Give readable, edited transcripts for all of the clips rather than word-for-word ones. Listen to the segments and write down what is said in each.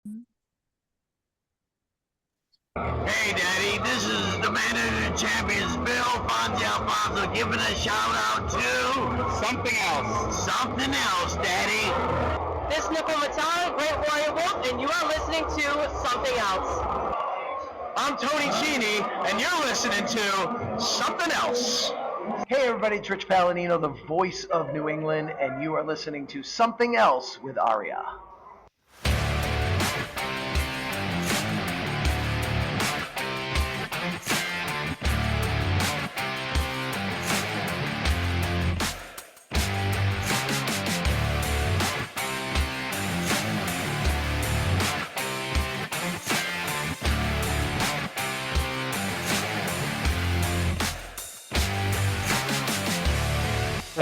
Hey, Daddy, this is the man of the champions, Bill Fonzie Alfonso, giving a shout out to Something else. something else, Daddy. This is Nicole Matara, Great Warrior Wolf, and you are listening to Something Else. I'm Tony Cini, and you're listening to something else. Hey everybody, it's Rich Palladino, the voice of New England, and you are listening to Something Else with Aria.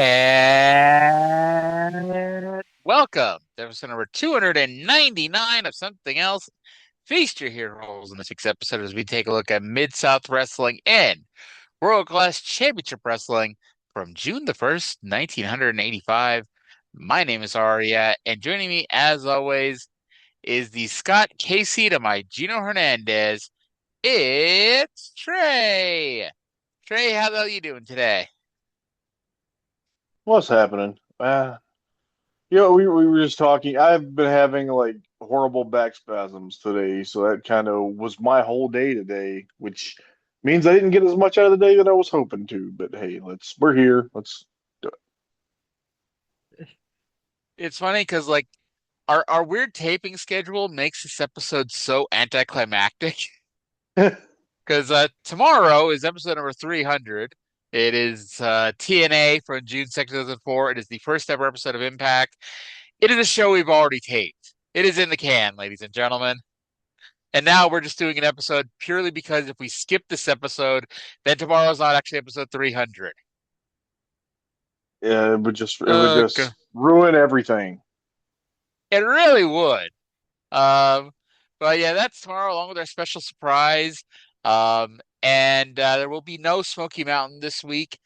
And welcome to episode number 299 of Something Else. Feast your heroes in this week's episode as we take a look at Mid-South Wrestling and World Class Championship Wrestling from June the 1st, 1985. My name is Aria, and joining me, as always, is the Scott Casey to my Gino Hernandez. It's Trey. Trey, how the hell are you doing today? What's happening? We were just talking. I've been having like horrible back spasms today, so that kind of was my whole day today, which means I didn't get as much out of the day that I was hoping to. But hey, we're here. Let's do It's funny because like our weird taping schedule makes this episode so anticlimactic. it. Because tomorrow is episode number 300. It is TNA from June 2nd, 2004. It is the first ever episode of Impact. It is a show we've already taped. It is in the can, ladies and gentlemen. And now we're just doing an episode purely because if we skip this episode, then tomorrow's not actually episode 300. Yeah, it would Okay. just ruin everything. It really would. But yeah, that's tomorrow along with our special surprise. And there will be no Smoky Mountain this week.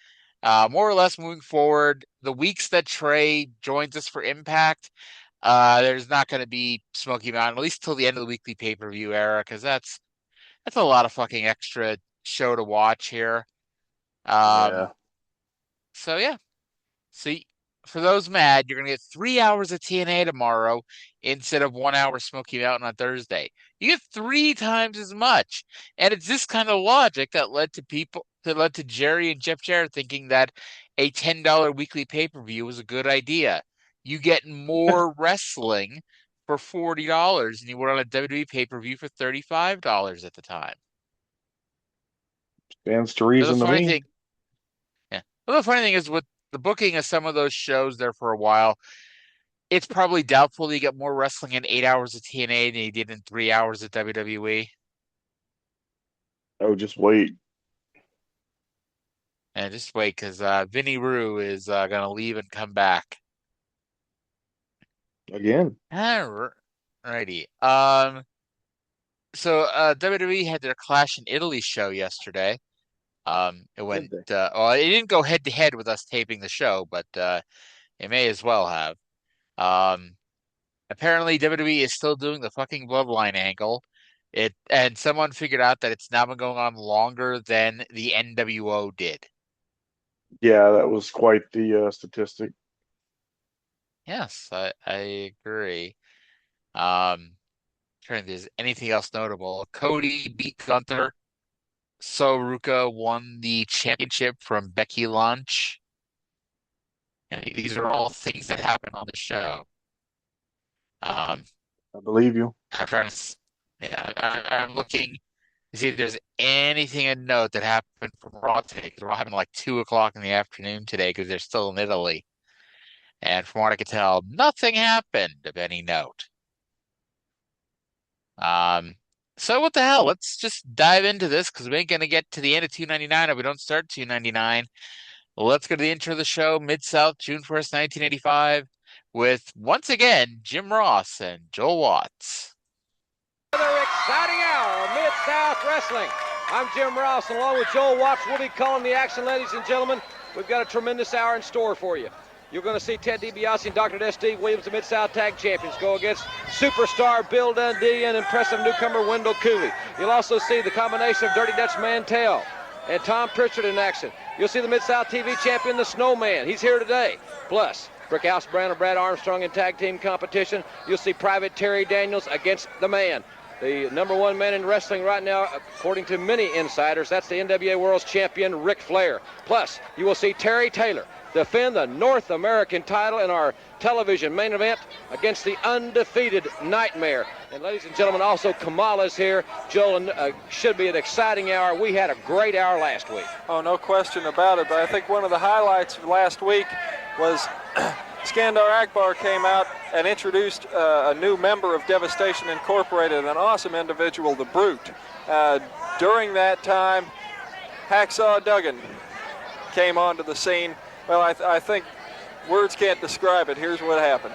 More or less moving forward, the weeks that Trey joins us for Impact, there's not going to be Smoky Mountain, at least till the end of the weekly pay-per-view era, because that's a lot of fucking extra show to watch here. Yeah. So yeah. See, for those mad, you're going to get 3 hours of TNA tomorrow instead of 1 hour Smoky Mountain on Thursday. You get 3 times as much. And it's this kind of logic that led to Jerry and Jeff Jarrett thinking that a $10 weekly pay-per-view was a good idea. You get more wrestling for $40 than you would on a WWE pay-per-view for $35 at the time. Stands to The reason to funny me. thing, yeah. Well, the funny thing is with the booking of some of those shows there for a while, it's probably doubtful that you get more wrestling in 8 hours of TNA than you did in 3 hours of WWE. Oh, just wait. And just wait, because Vinny Rue is going to leave and come back. Again. Alrighty. So WWE had their Clash in Italy show yesterday. It went. Well, it didn't go head to head with us taping the show, but it may as well have. Apparently WWE is still doing the fucking Bloodline angle. And someone figured out that it's now been going on longer than the NWO did. Yeah, that was quite the statistic. Yes, I agree. Trying to think if there's anything else notable. Cody beat Gunther. Ruka won the championship from Becky Lynch. And these are all things that happened on the show. I believe you. I'm trying to, yeah, I'm looking to see if there's anything of note that happened from Raw today, because Raw happened like 2 o'clock in the afternoon today because they're still in Italy. And from what I could tell, nothing happened of any note. So what the hell? Let's just dive into this because we ain't gonna get to the end of 299 if we don't start 299. Let's go to the intro of the show, Mid-South, June 1st, 1985, with, once again, Jim Ross and Joel Watts. Another exciting hour of Mid-South Wrestling. I'm Jim Ross, and along with Joel Watts, we'll be calling the action, ladies and gentlemen. We've got a tremendous hour in store for you. You're going to see Ted DiBiase and Dr. S.D. Williams, the Mid-South Tag Champions, go against superstar Bill Dundee and impressive newcomer Wendell Cooley. You'll also see the combination of Dirty Dutch Mantell and Tom Pritchard in action. You'll see the Mid-South TV champion, the Snowman. He's here today. Plus, Brickhouse Brown and Brad Armstrong in tag team competition. You'll see Private Terry Daniels against the Man. The number one man in wrestling right now, according to many insiders, that's the NWA World's Champion, Ric Flair. Plus, you will see Terry Taylor defend the North American title in our television main event against the undefeated Nightmare. And ladies and gentlemen, also Kamala's here. Joel, should be an exciting hour. We had a great hour last week. Oh, no question about it. But I think one of the highlights of last week was Skandar Akbar came out and introduced a new member of Devastation Incorporated, an awesome individual, the Brute. During that time, Hacksaw Duggan came onto the scene. Well, I think words can't describe it. Here's what happened.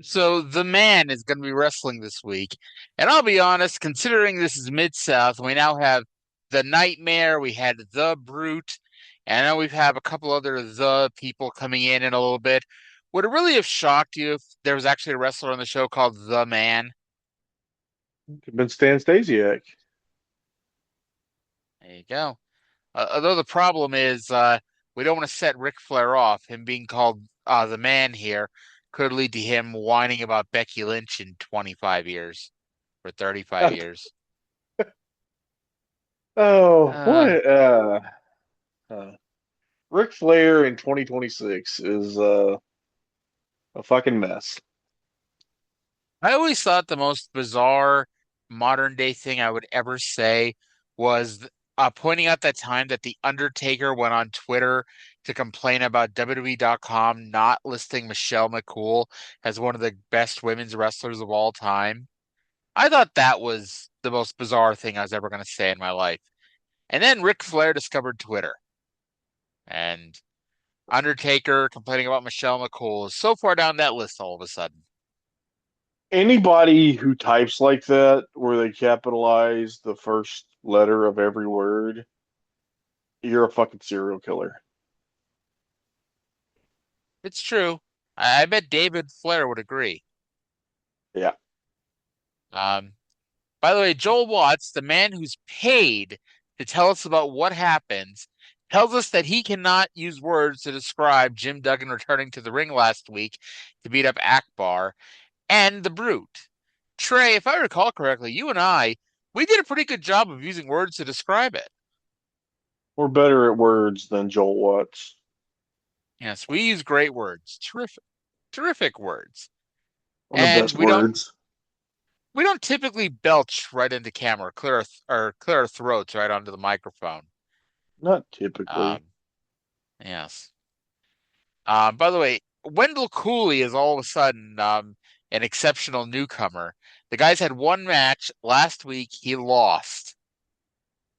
So the Man is going to be wrestling this week. And I'll be honest, considering this is Mid-South, we now have the Nightmare, we had the Brute, and now we have a couple other the people coming in a little bit. Would it really have shocked you if there was actually a wrestler on the show called The Man? Could have been Stan Stasiak. There you go. Although the problem is we don't want to set Ric Flair off. Him being called The Man here could lead to him whining about Becky Lynch in 25 years or 35 years. Oh, what? Ric Flair in 2026 is a fucking mess. I always thought the most bizarre modern day thing I would ever say was pointing out that time that The Undertaker went on Twitter to complain about WWE.com not listing Michelle McCool as one of the best women's wrestlers of all time. I thought that was the most bizarre thing I was ever going to say in my life. And then Ric Flair discovered Twitter. And Undertaker complaining about Michelle McCool is so far down that list all of a sudden. Anybody who types like that, where they capitalize the first letter of every word, you're a fucking serial killer. It's true. I bet David Flair would agree. Yeah. By the way, Joel Watts, the man who's paid to tell us about what happens, tells us that he cannot use words to describe Jim Duggan returning to the ring last week to beat up Akbar and the Brute. Trey, if I recall correctly, you and we did a pretty good job of using words to describe it. We're better at words than Joel Watts. Yes, we use great words. Terrific words. One of the best words. We don't typically belch right into camera, clear our throats right onto the microphone. Not typically. Yes. By the way, Wendell Cooley is all of a sudden an exceptional newcomer. The guy's had one match last week. He lost.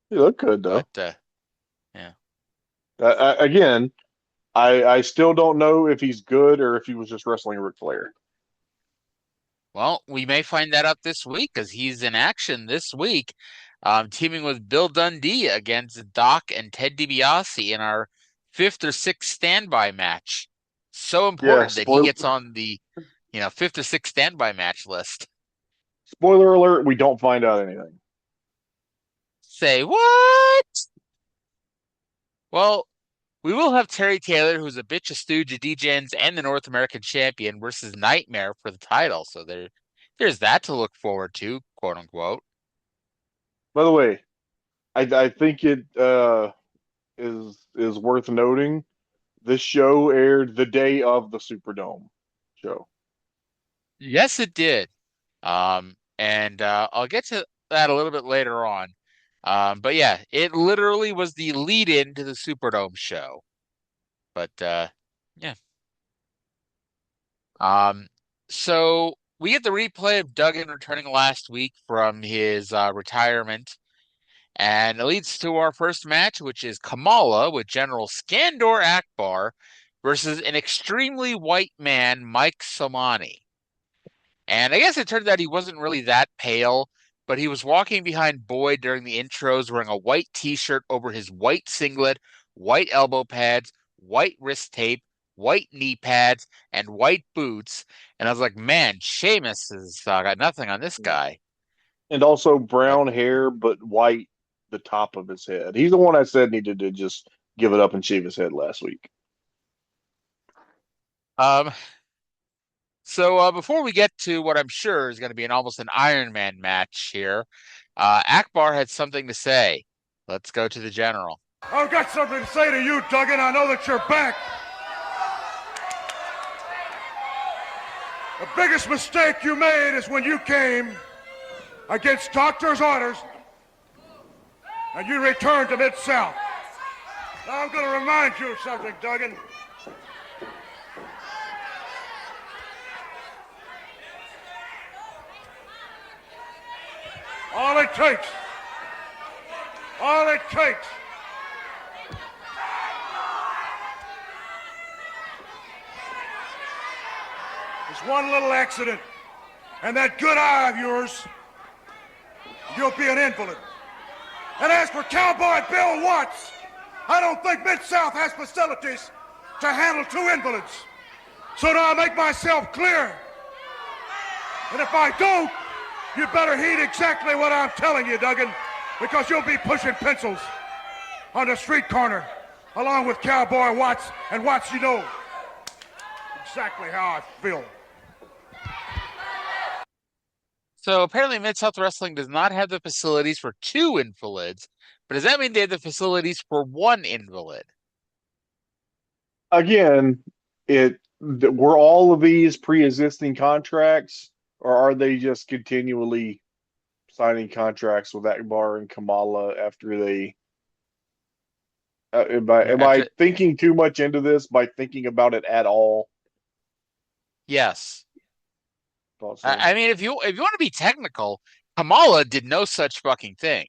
He looked good though. But, yeah. Again, I still don't know if he's good or if he was just wrestling Ric Flair. Well, we may find that out this week because he's in action this week, teaming with Bill Dundee against Doc and Ted DiBiase in our 5th or 6th standby match. So important that he gets on the 5th or 6th standby match list. Spoiler alert, we don't find out anything. Say what? Well, we will have Terry Taylor, who's a bitch, a stooge, a D-Gens, and the North American champion versus Nightmare for the title. So there's that to look forward to, quote unquote. By the way, I think it is worth noting this show aired the day of the Superdome show. Yes, it did. And I'll get to that a little bit later on. But yeah, it literally was the lead-in to the Superdome show. But yeah. So we get the replay of Duggan returning last week from his retirement. And it leads to our first match, which is Kamala with General Skandor Akbar versus an extremely white man, Mike Somani. And I guess it turned out he wasn't really that pale, but he was walking behind Boyd during the intros wearing a white t-shirt over his white singlet, white elbow pads, white wrist tape, white knee pads, and white boots. And I was like, man, Sheamus has got nothing on this guy. And also brown hair, but white the top of his head. He's the one I said needed to just give it up and shave his head last week. So before we get to what I'm sure is going to be almost an Iron Man match here, Akbar had something to say. Let's go to the general. I've got something to say to you, Duggan. I know that you're back. The biggest mistake you made is when you came against doctor's orders and you returned to Mid-South. Now I'm going to remind you of something, Duggan. All it takes is one little accident, and that good eye of yours, you'll be an invalid. And as for Cowboy Bill Watts, I don't think Mid-South has facilities to handle two invalids. So now I make myself clear. And if I don't, you better heed exactly what I'm telling you, Duggan, because you'll be pushing pencils on the street corner along with Cowboy Watts, and Watts, you know exactly how I feel. So apparently Mid-South Wrestling does not have the facilities for two invalids, but does that mean they have the facilities for one invalid? Again, were all of these pre-existing contracts, or are they just continually signing contracts with Akbar and Kamala after they? Am I thinking too much into this by thinking about it at all? Yes. Thought so. I mean, if you want to be technical, Kamala did no such fucking thing.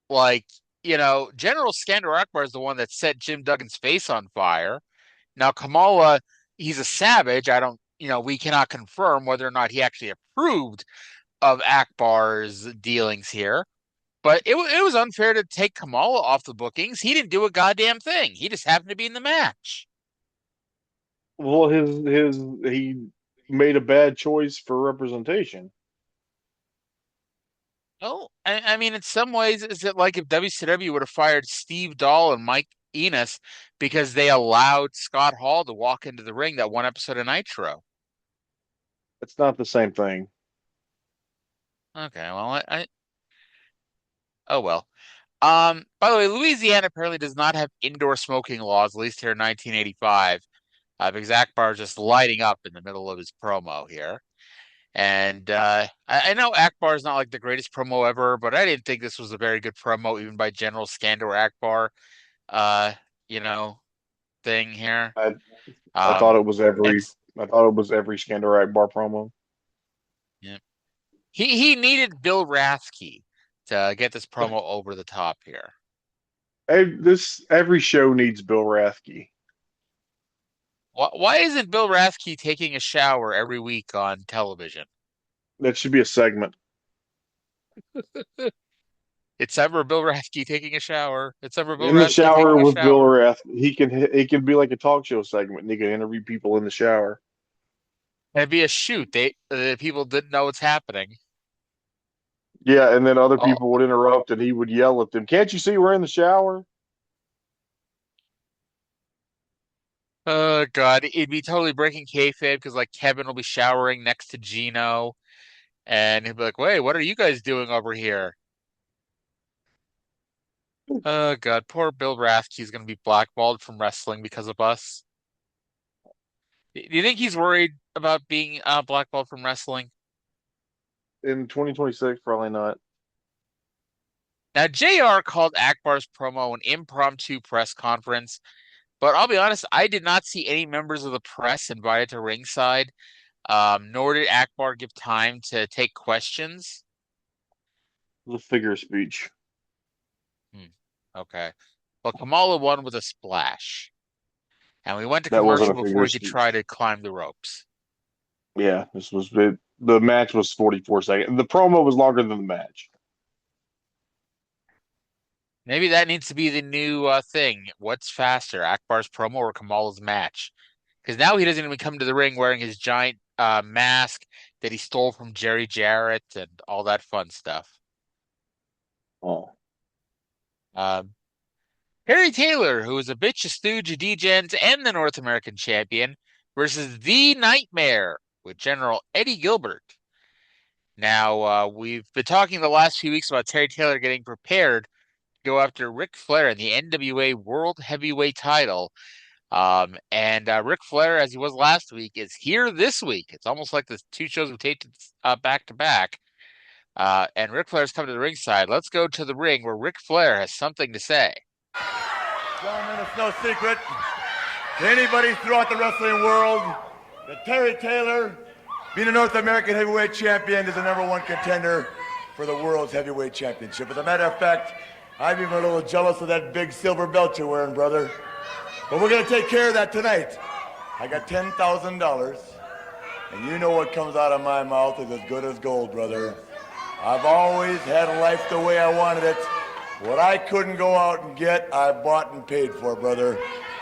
Like, General Skandar Akbar is the one that set Jim Duggan's face on fire. Now, Kamala, he's a savage. We cannot confirm whether or not he actually approved of Akbar's dealings here. But it was unfair to take Kamala off the bookings. He didn't do a goddamn thing. He just happened to be in the match. Well, he made a bad choice for representation. Oh, I mean, in some ways, is it like if WCW would have fired Steve Dahl and Mike Enos because they allowed Scott Hall to walk into the ring that one episode of Nitro? It's not the same thing. Okay, well, oh well. By the way, Louisiana apparently does not have indoor smoking laws, at least here in 1985. Because Akbar is just lighting up in the middle of his promo here. And I know Akbar is not like the greatest promo ever, but I didn't think this was a very good promo, even by General Skandar Akbar, thing here. I thought it was every Skandar Akbar promo. Yeah. He needed Bill Rathke to get this promo over the top here. Every show needs Bill Rathke. Why isn't Bill Rathke taking a shower every week on television? That should be a segment. It's ever Bill Rathke taking a shower. It's ever Bill in the Rathke shower taking a with shower. Bill Rathke. He can be like a talk show segment, and he can interview people in the shower. It'd be a shoot. People didn't know what's happening. Yeah, and then other people would interrupt, and he would yell at them, "Can't you see we're in the shower?" Oh God, it'd be totally breaking kayfabe because like Kevin will be showering next to Gino, and he'll be like, "Wait, what are you guys doing over here?" Oh God, poor Bill Rathke's gonna be blackballed from wrestling because of us. Do you think he's worried about being blackballed from wrestling? In 2026, probably not. Now, JR called Akbar's promo an impromptu press conference. But I'll be honest, I did not see any members of the press invited to ringside, nor did Akbar give time to take questions. It was a figure of speech. Okay. Well, Kamala won with a splash. And we went to commercial before he could try to climb the ropes. Yeah, the match was 44 seconds. The promo was longer than the match. Maybe that needs to be the new thing. What's faster, Akbar's promo or Kamala's match? Because now he doesn't even come to the ring wearing his giant mask that he stole from Jerry Jarrett and all that fun stuff. Oh, Harry Taylor, who is a bitch, a stooge, a D-Gens, and the North American champion, versus The Nightmare with General Eddie Gilbert. Now, we've been talking the last few weeks about Terry Taylor getting prepared to go after Ric Flair in the NWA World Heavyweight title. And Ric Flair, as he was last week, is here this week. It's almost like the two shows we taped back to back. And Ric Flair's come to the ringside. Let's go to the ring where Ric Flair has something to say. Gentlemen, it's no secret to anybody throughout the wrestling world that Terry Taylor, being a North American heavyweight champion, is the #1 contender for the world's heavyweight championship. As a matter of fact, I'm even a little jealous of that big silver belt you're wearing, brother. But we're going to take care of that tonight. I got $10,000, and you know what comes out of my mouth is as good as gold, brother. I've always had life the way I wanted it. What I couldn't go out and get, I bought and paid for, brother.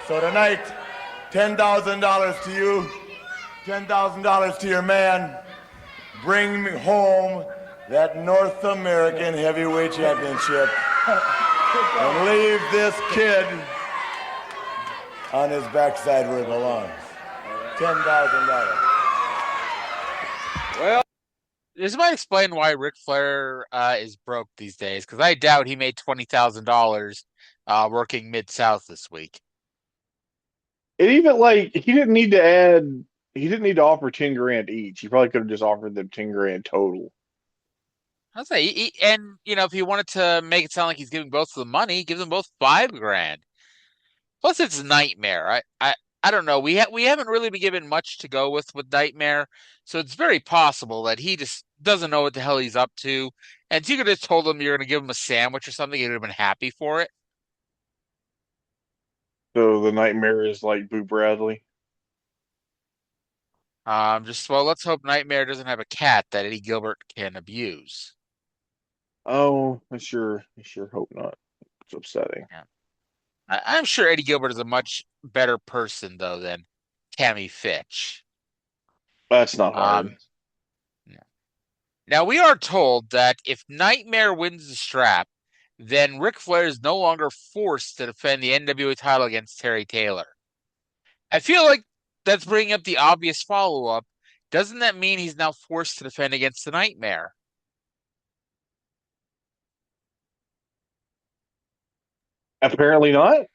So tonight, $10,000 to you, $10,000 to your man. Bring me home that North American Heavyweight Championship. And leave this kid on his backside where it belongs. $10,000. Well, This might explain why Ric Flair is broke these days, because I doubt he made $20,000 working Mid-South this week. and even like he didn't need to add. He didn't need to offer 10 grand each. He probably could have just offered them 10 grand total. I'll say, and if he wanted to make it sound like he's giving both of them money, give them both 5 grand. Plus, it's Nightmare. I don't know. We haven't really been given much to go with Nightmare, so it's very possible that he just doesn't know what the hell he's up to. And if you could have told him you're going to give him a sandwich or something, he'd have been happy for it. So the nightmare is like Boo Bradley. Let's hope Nightmare doesn't have a cat that Eddie Gilbert can abuse. Oh, I sure hope not. It's upsetting. Yeah. I'm sure Eddie Gilbert is a much better person though than Tammy Fitch. That's not hard. Now we are told that if Nightmare wins the strap, then Ric Flair is no longer forced to defend the NWA title against Terry Taylor. I feel like that's bringing up the obvious follow-up. Doesn't that mean he's now forced to defend against the Nightmare? Apparently not.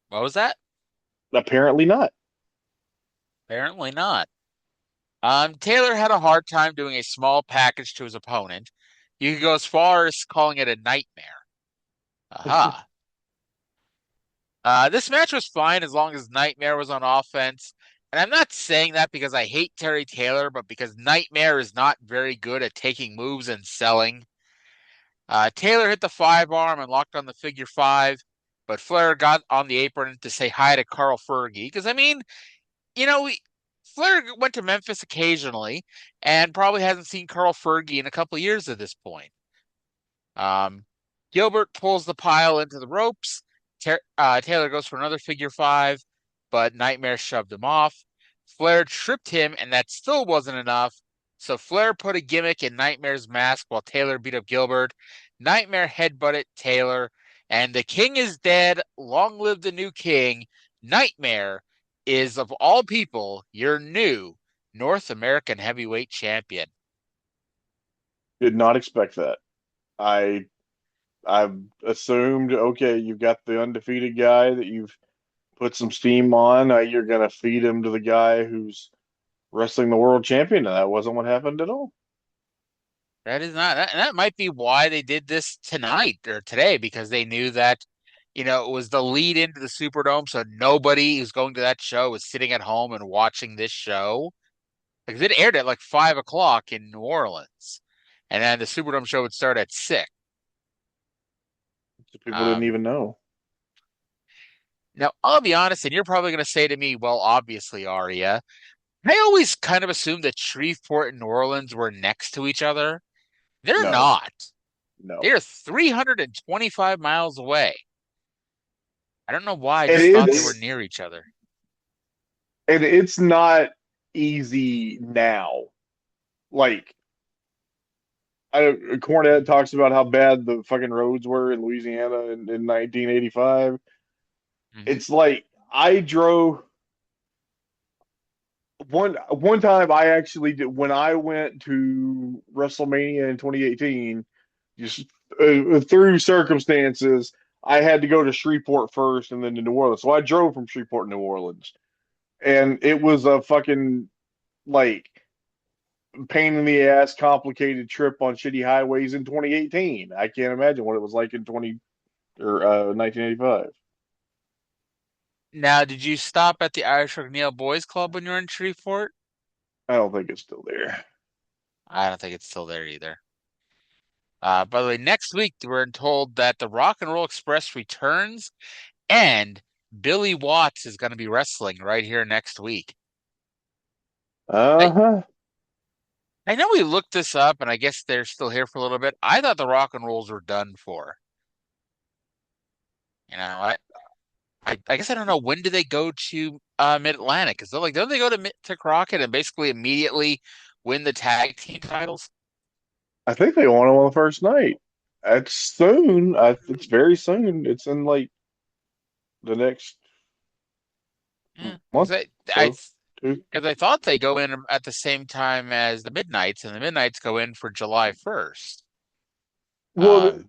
What was that? Apparently not. Apparently not. Taylor had a hard time doing a small package to his opponent. You could go as far as calling it a nightmare. Aha. This match was fine as long as Nightmare was on offense. And I'm not saying that because I hate Terry Taylor, but because Nightmare is not very good at taking moves and selling. Taylor hit the 5-arm and locked on the figure 5, but Flair got on the apron to say hi to Carl Fergie. Because, Flair went to Memphis occasionally and probably hasn't seen Carl Fergie in a couple of years at this point. Gilbert pulls the pile into the ropes. Taylor goes for another figure 5, but Nightmare shoved him off. Flair tripped him, and that still wasn't enough. So Flair put a gimmick in Nightmare's mask while Taylor beat up Gilbert. Nightmare headbutted Taylor, and the king is dead. Long live the new king. Nightmare is, of all people, your new North American heavyweight champion. Did not expect that. I've assumed, okay, you've got the undefeated guy that you've put some steam on. You're going to feed him to the guy who's wrestling the world champion, and that wasn't what happened at all. That is not, and that might be why they did this tonight or today, because they knew that, it was the lead into the Superdome, so nobody who's going to that show is sitting at home and watching this show. Because it aired at like 5 o'clock in New Orleans, and then the Superdome show would start at 6. So people didn't even know. Now, I'll be honest, and you're probably going to say to me, well, obviously, Aria, I always kind of assumed that Shreveport and New Orleans were next to each other. They're No. not. No. They are 325 miles away. I don't know why. I And just thought they it's- were near each other. And it's not easy now. Like, Cornette talks about how bad the fucking roads were in Louisiana in 1985. Mhm. It's like I drove one time. I actually did when I went to WrestleMania in 2018. Just through circumstances, I had to go to Shreveport first and then to New Orleans. So I drove from Shreveport to New Orleans, and it was a fucking like pain in the ass, complicated trip on shitty highways in 2018. I can't imagine what it was like in 1985. Now, did you stop at the Irish O'Neill Boys Club when you were in Shreveport? I don't think it's still there. I don't think it's still there either. By the way, next week we're told that the Rock and Roll Express returns, and Billy Watts is going to be wrestling right here next week. Uh-huh. I know we looked this up, and I guess they're still here for a little bit. I thought the Rock and Rolls were done for. You know, I guess I don't know, when do they go to Mid-Atlantic? Because they're like, don't they go to Crockett and basically immediately win the tag team titles? I think they won them on the first night. That's soon. It's very soon. It's in like the next Yeah, month. because I thought they go in at the same time as the Midnights, and the Midnights go in for July 1st. Well,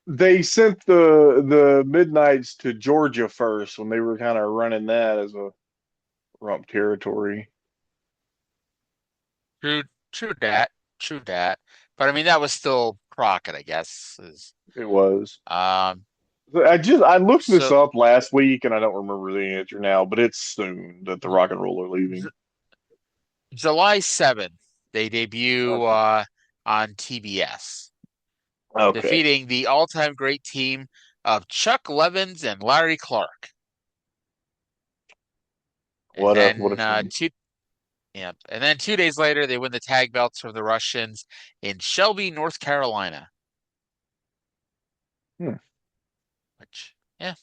they sent the Midnights to Georgia first when they were kind of running that as a rump territory. True that. But I mean, that was still Crockett, I guess. It was. Um, I looked this So- up last week and I don't remember the answer now, but it's soon that the Rock and Roll are leaving. July 7th, they debut on TBS, Okay. defeating the all-time great team of Chuck Levins and Larry Clark. What a And team. and then 2 days later, they win the tag belts from the Russians in Shelby, North Carolina. Which, yeah,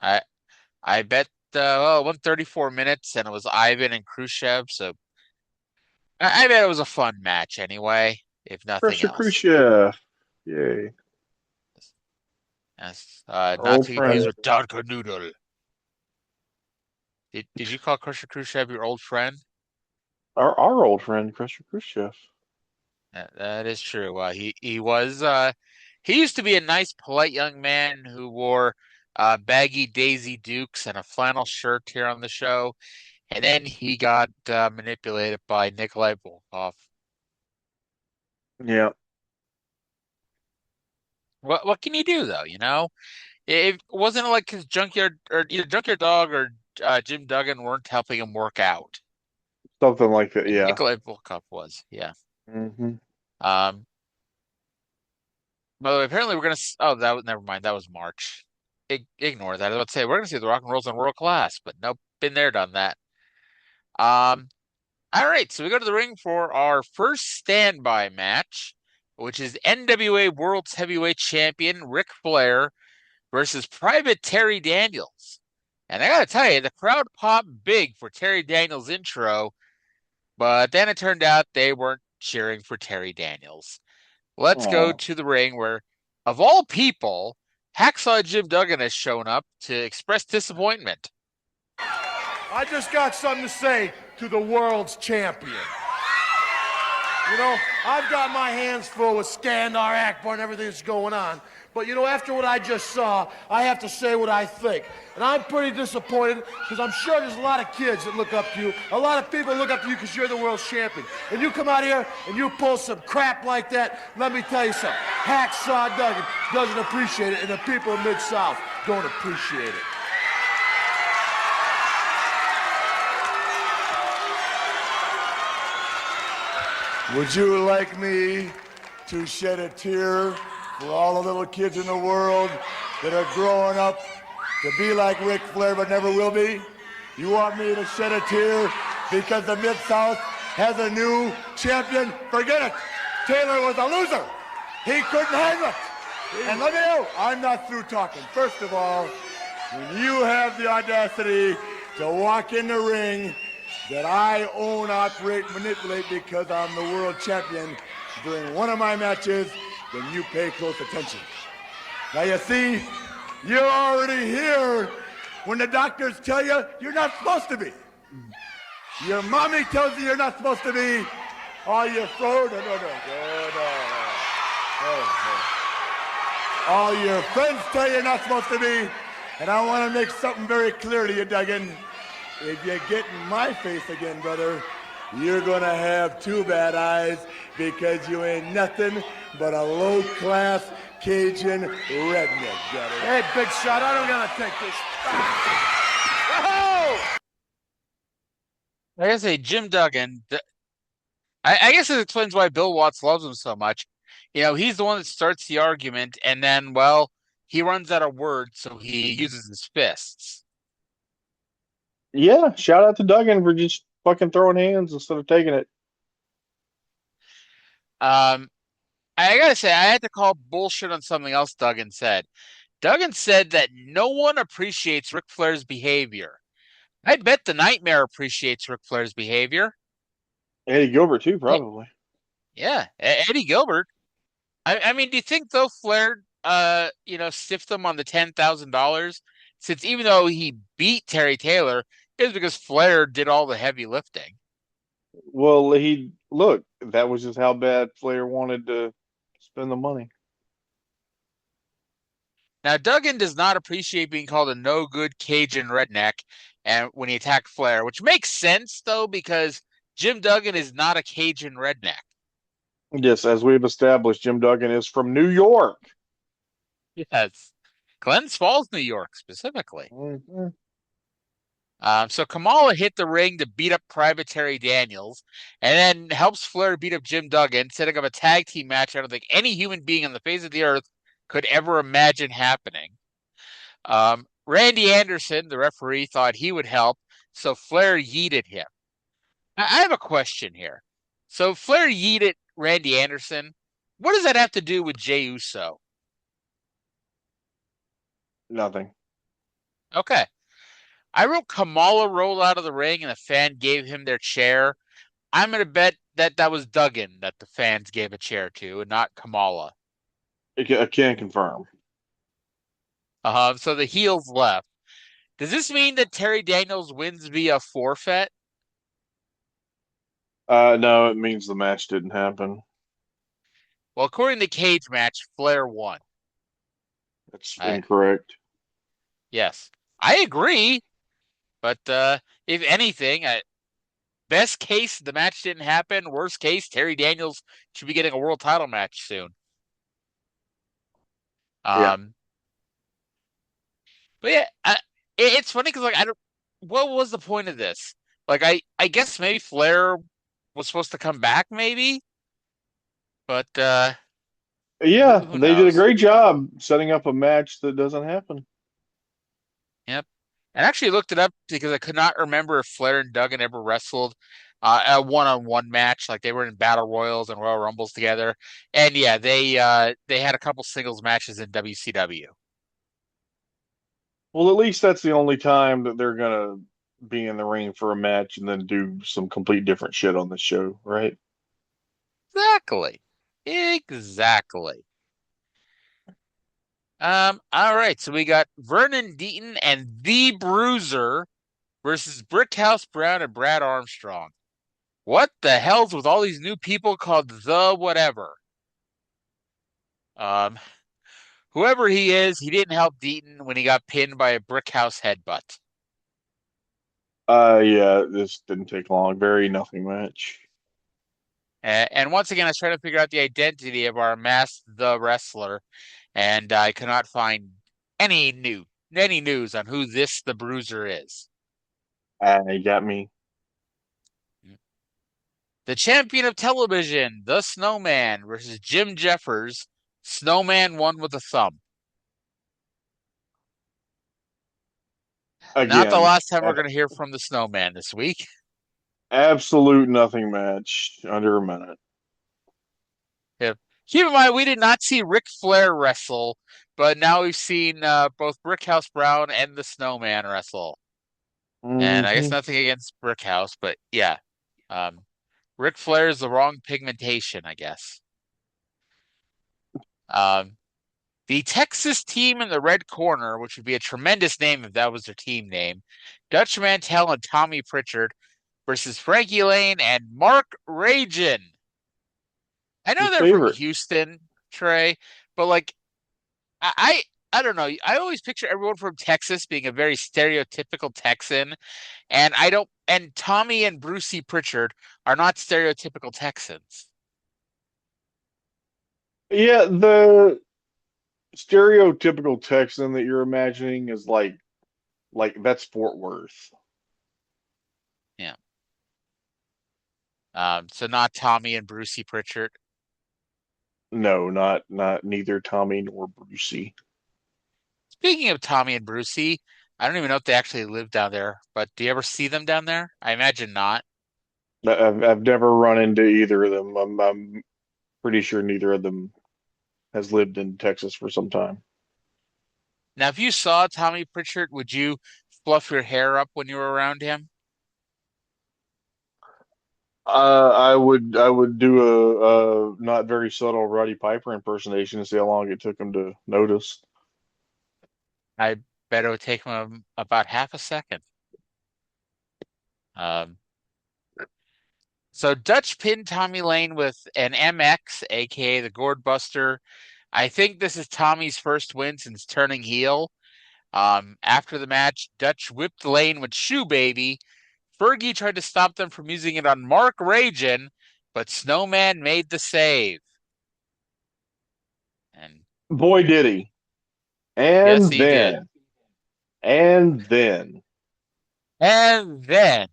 I bet 134 minutes, and it was Ivan and Khrushchev. So I bet it was a fun match anyway, if nothing Pressure else. Khrushchev. Yay. Yes, Our not old to friend. confuse with Darko Noodle. Did you call Crusher Khrushchev your old friend? Our old friend, Pressure Khrushchev. That is true. He was he used to be a nice, polite young man who wore baggy Daisy Dukes and a flannel shirt here on the show, and then he got manipulated by Nikolai Volkov. Yeah. What can you do though? You know, it wasn't like his Junkyard or either Junkyard Dog or Jim Duggan weren't helping him work out. Something like that, yeah. Nikolai Volkov was, yeah. Mm-hmm. By the way, apparently we're gonna. Oh, never mind. That was March. Ignore that. I was about to say we're gonna see the Rock and Rolls on World Class, but nope, been there, done that. All right, so we go to the ring for our first standby match, which is NWA World's Heavyweight Champion Ric Flair versus Private Terry Daniels. And I gotta tell you, the crowd popped big for Terry Daniels' intro, but then it turned out they weren't cheering for Terry Daniels. Let's go to the ring where, of all people, Hacksaw Jim Duggan has shown up to express disappointment. I just got something to say to the world's champion. You know, I've got my hands full with Skandar Akbar and everything that's going on. But, you know, after what I just saw, I have to say what I think. And I'm pretty disappointed because I'm sure there's a lot of kids that look up to you. A lot of people look up to you because you're the world's champion. And you come out here and you pull some crap like that, let me tell you something. Hacksaw Duggan doesn't appreciate it, and the people of Mid-South don't appreciate it. Would you like me to shed a tear for all the little kids in the world that are growing up to be like Ric Flair but never will be? You want me to shed a tear because the Mid-South has a new champion? Forget it. Taylor was a loser. He couldn't handle it. And let me know, I'm not through talking. First of all, when you have the audacity to walk in the ring that I own, operate, manipulate because I'm the world champion during one of my matches, then you pay close attention. Now you see, you're already here when the doctors tell you you're not supposed to be. Your mommy tells you you're not supposed to be. All your all your friends tell you you're not supposed to be. And I want to make something very clear to you, Duggan. If you get in my face again, brother, you're gonna have two bad eyes because you ain't nothing but a low-class Cajun redneck, brother. Hey, Big Shot, I don't gotta take this. Like I say, Jim Duggan, I guess it explains why Bill Watts loves him so much. He's the one that starts the argument, and then, well, he runs out of words, so he uses his fists. Yeah, shout out to Duggan for just fucking throwing hands instead of taking it. I gotta say, I had to call bullshit on something else Duggan said. Duggan said that no one appreciates Ric Flair's behavior. I bet the Nightmare appreciates Ric Flair's behavior. Eddie Gilbert too, probably. Yeah, Eddie Gilbert. I mean, do you think though Flair, stiffed him on the $10,000? Since even though he beat Terry Taylor, it was because Flair did all the heavy lifting. Well, that was just how bad Flair wanted to spend the money. Now, Duggan does not appreciate being called a no-good Cajun redneck, and when he attacked Flair, which makes sense though because Jim Duggan is not a Cajun redneck. Yes, as we've established, Jim Duggan is from New York. Yes, Glens Falls, New York, specifically. Mm-hmm. So Kamala hit the ring to beat up Private Terry Daniels, and then helps Flair beat up Jim Duggan, setting up a tag team match I don't think any human being on the face of the earth could ever imagine happening. Randy Anderson, the referee, thought he would help, so Flair yeeted him. I have a question here. So Flair yeeted Randy Anderson. What does that have to do with Jey Uso? Nothing. Okay. I wrote Kamala rolled out of the ring and the fan gave him their chair. I'm going to bet that was Duggan that the fans gave a chair to and not Kamala. I can't confirm. So the heels left. Does this mean that Terry Daniels wins via forfeit? No, it means the match didn't happen. Well, according to Cage Match, Flair won. That's incorrect. Yes, I agree. But if anything, best case, the match didn't happen. Worst case, Terry Daniels should be getting a world title match soon. Yeah. But yeah, it's funny because what was the point of this? I guess maybe Flair was supposed to come back, maybe. But yeah, who they did a knows? great job setting up a match that doesn't happen. Yep. I actually looked it up because I could not remember if Flair and Duggan ever wrestled a one-on-one match, like they were in Battle Royals and Royal Rumbles together. And yeah, they had a couple singles matches in WCW. Well, at least that's the only time that they're gonna be in the ring for a match and then do some complete different shit on the show, right? Exactly. All right, so we got Vernon Deaton and The Bruiser versus Brickhouse Brown and Brad Armstrong. What the hell's with all these new people called The Whatever? Whoever he is, he didn't help Deaton when he got pinned by a Brickhouse headbutt. Yeah, this didn't take long. Very nothing match. And once again, I was trying to figure out the identity of our masked The Wrestler, and I could not find any news on who The Bruiser is. You got me. The champion of television, The Snowman, versus Jim Jeffers. Snowman won with a thumb. Again, Not the last time we're going to hear from the Snowman this week. Absolute nothing match under a minute. Yep. Keep in mind, we did not see Ric Flair wrestle, but now we've seen both Brickhouse Brown and the Snowman wrestle. And I guess Mhm. nothing against Brickhouse, but yeah. Ric Flair is the wrong pigmentation, I guess. The Texas team in the red corner, which would be a tremendous name if that was their team name, Dutch Mantel and Tommy Pritchard versus Frankie Lane and Mark Ragen. I know Your they're from favorite. Houston, Trey, but like I don't know. I always picture everyone from Texas being a very stereotypical Texan, and Tommy and Brucey Pritchard are not stereotypical Texans. Yeah, the stereotypical Texan that you're imagining is like that's Fort Worth. Yeah. So not Tommy and Brucey Pritchard. No, not neither Tommy nor Brucey. Speaking of Tommy and Brucey, I don't even know if they actually live down there, but do you ever see them down there? I imagine not. I've never run into either of them. I'm pretty sure neither of them has lived in Texas for some time. Now, if you saw Tommy Pritchard, would you fluff your hair up when you were around him? I would do a not very subtle Roddy Piper impersonation and see how long it took him to notice. I bet it would take him about half a second. Um, so Dutch pinned Tommy Lane with an MX, aka the Gourd Buster. I think this is Tommy's first win since turning heel. After the match, Dutch whipped Lane with Shoe Baby. Fergie tried to stop them from using it on Mark Ragen, but Snowman made the save. And Boy, did he. yes, And he did. then, and then, And then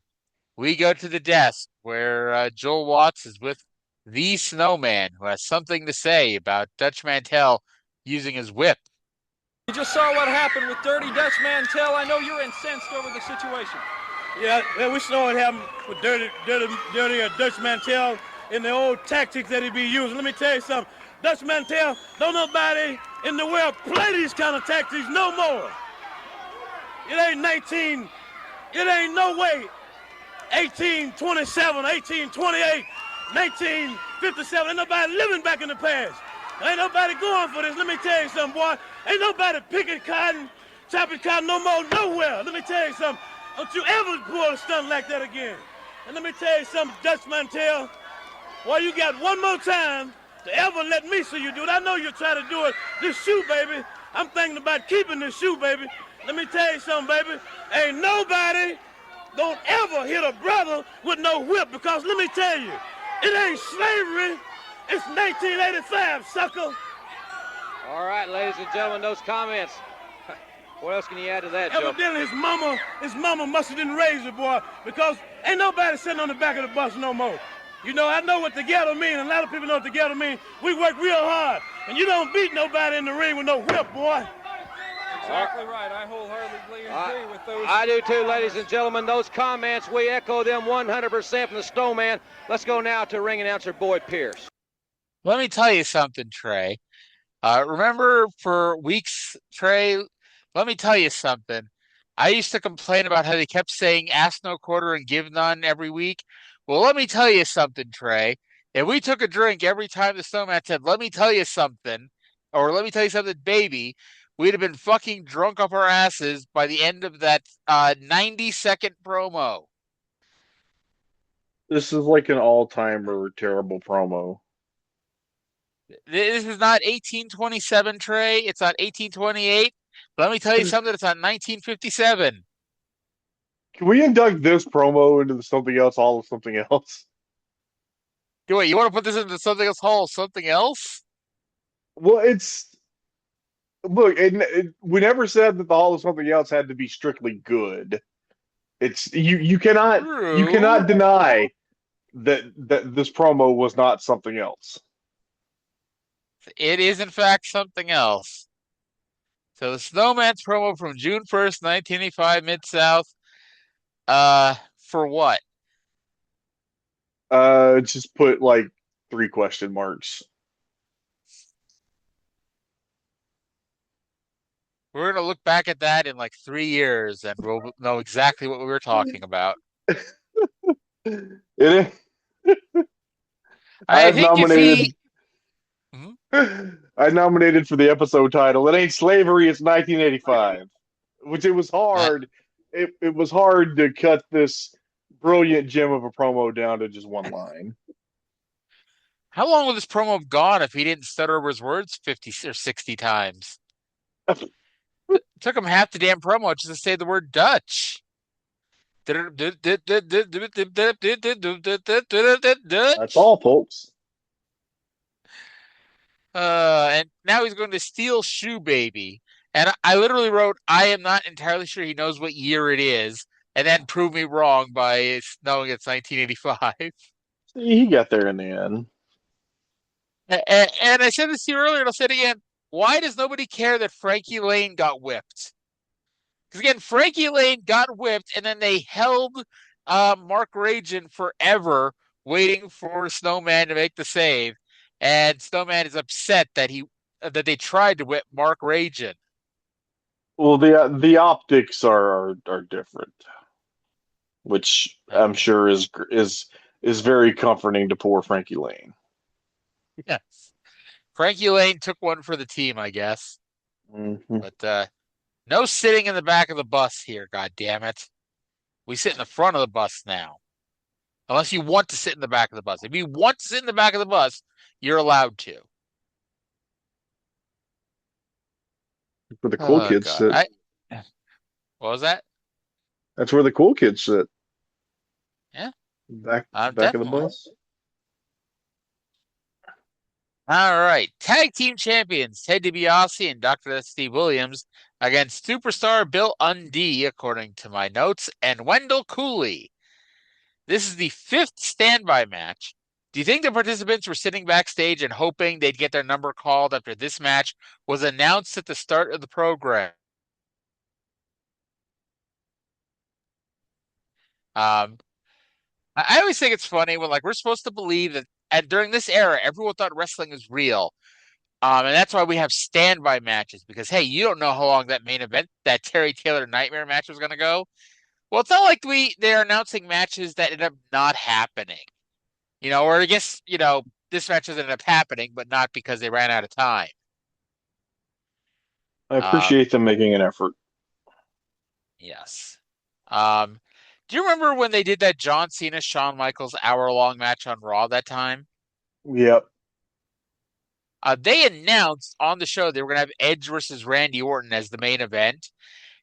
we go to the desk where Joel Watts is with the Snowman, who has something to say about Dutch Mantel using his whip. You just saw what happened with Dirty Dutch Mantel. I know you're incensed over the situation. Yeah, we saw it happen with Dirty Dutch Mantel and the old tactics that he be using. Let me tell you something. Dutch Mantel, don't nobody in the world play these kind of tactics no more. It ain't no way 1827, 1828, 1957. Ain't nobody living back in the past. Ain't nobody going for this. Let me tell you something, boy. Ain't nobody picking cotton, chopping cotton no more nowhere. Let me tell you something. Don't you ever pull a stunt like that again. And let me tell you something, Dutch Mantel. Boy, you got one more time to ever let me see you do it. I know you're trying to do it. This shoe, baby. I'm thinking about keeping this shoe, baby. Let me tell you something, baby. Ain't nobody don't ever hit a brother with no whip, because let me tell you, it ain't slavery. It's 1985, sucker. All right, ladies and gentlemen, those comments. What else can you add to that, Joe? Evidently, his mama must have didn't raise the boy, because ain't nobody sitting on the back of the bus no more. You know, I know what the ghetto mean. A lot of people know what the ghetto mean. We work real hard, and you don't beat nobody in the ring with no whip, boy. Exactly right. I wholeheartedly agree with those. I do too, ladies and gentlemen. Those comments, we echo them 100% from the Snowman. Let's go now to ring announcer Boyd Pierce. Let me tell you something, Trey. Remember for weeks, Trey, let me tell you something. I used to complain about how they kept saying ask no quarter and give none every week. Well, let me tell you something, Trey. If we took a drink every time the Snowman said, let me tell you something, or let me tell you something, baby, we'd have been fucking drunk off our asses by the end of that 90-second promo. this is like an all-timer terrible promo. This is not 1827, Trey. It's not 1828. Let me tell you something. It's on 1957. Can we induct this promo into the something else, all of something else? Wait, you want to put this into something else? Hall, something else? Well, we never said that the Hall of Something Else had to be strictly good. It's you cannot deny that this promo was not something else. It is in fact something else. So the Snowman's promo from June 1st, 1985, Mid-South. For what? Just put like 3 question marks. We're gonna look back at that in like 3 years, and we'll know exactly what we were talking about. It I I've think if nominated. Mhm. I nominated for the episode title. It ain't slavery. It's 1985, which it was hard. It was hard to cut this brilliant gem of a promo down to just one line. How long would this promo have gone if he didn't stutter over his words 50 or 60 times? It took him half the damn promo just to say the word Dutch. That's all, folks. And now he's going to steal Shoe Baby. And I literally wrote, I am not entirely sure he knows what year it is, and then prove me wrong by knowing it's 1985. He got there in the end. And I said this to you earlier, and I'll say it again. Why does nobody care that Frankie Lane got whipped? Because again, Frankie Lane got whipped, and then they held Mark Rajan forever, waiting for Snowman to make the save. And Snowman is upset that they tried to whip Mark Rajan. Well, the optics are different, which I'm sure is very comforting to poor Frankie Lane. Yes, Frankie Lane took one for the team, I guess. Mm-hmm. But no sitting in the back of the bus here. God damn it, we sit in the front of the bus now. Unless you want to sit in the back of the bus. If you want to sit in the back of the bus, you're allowed to. Where the cool kids sit. What was that? That's where the cool kids sit. Yeah. Back of the bus. All right. Tag team champions Ted DiBiase and Dr. Steve Williams against Superstar Bill Undie, according to my notes, and Wendell Cooley. This is the 5th standby match. Do you think the participants were sitting backstage and hoping they'd get their number called after this match was announced at the start of the program? I always think it's funny when we're supposed to believe that during this era, everyone thought wrestling is real. And that's why we have standby matches because, hey, you don't know how long that main event, that Terry Taylor Nightmare match was going to go. Well, it's not like they're announcing matches that end up not happening. Or I guess, this match doesn't end up happening, but not because they ran out of time. I appreciate them making an effort. Yes. Do you remember when they did that John Cena, Shawn Michaels hour-long match on Raw that time? Yep. They announced on the show they were going to have Edge versus Randy Orton as the main event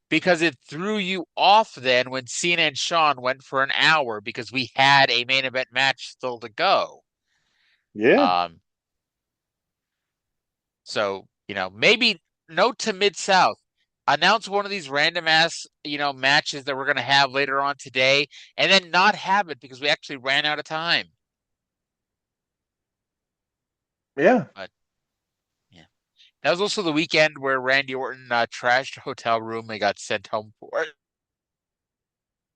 because it threw you off then when Cena and Shawn went for an hour because we had a main event match still to go. Yeah. So, maybe note to Mid-South. Announce one of these random ass, matches that we're going to have later on today and then not have it because we actually ran out of time. Yeah. But, yeah. That was also the weekend where Randy Orton trashed a hotel room and got sent home for it.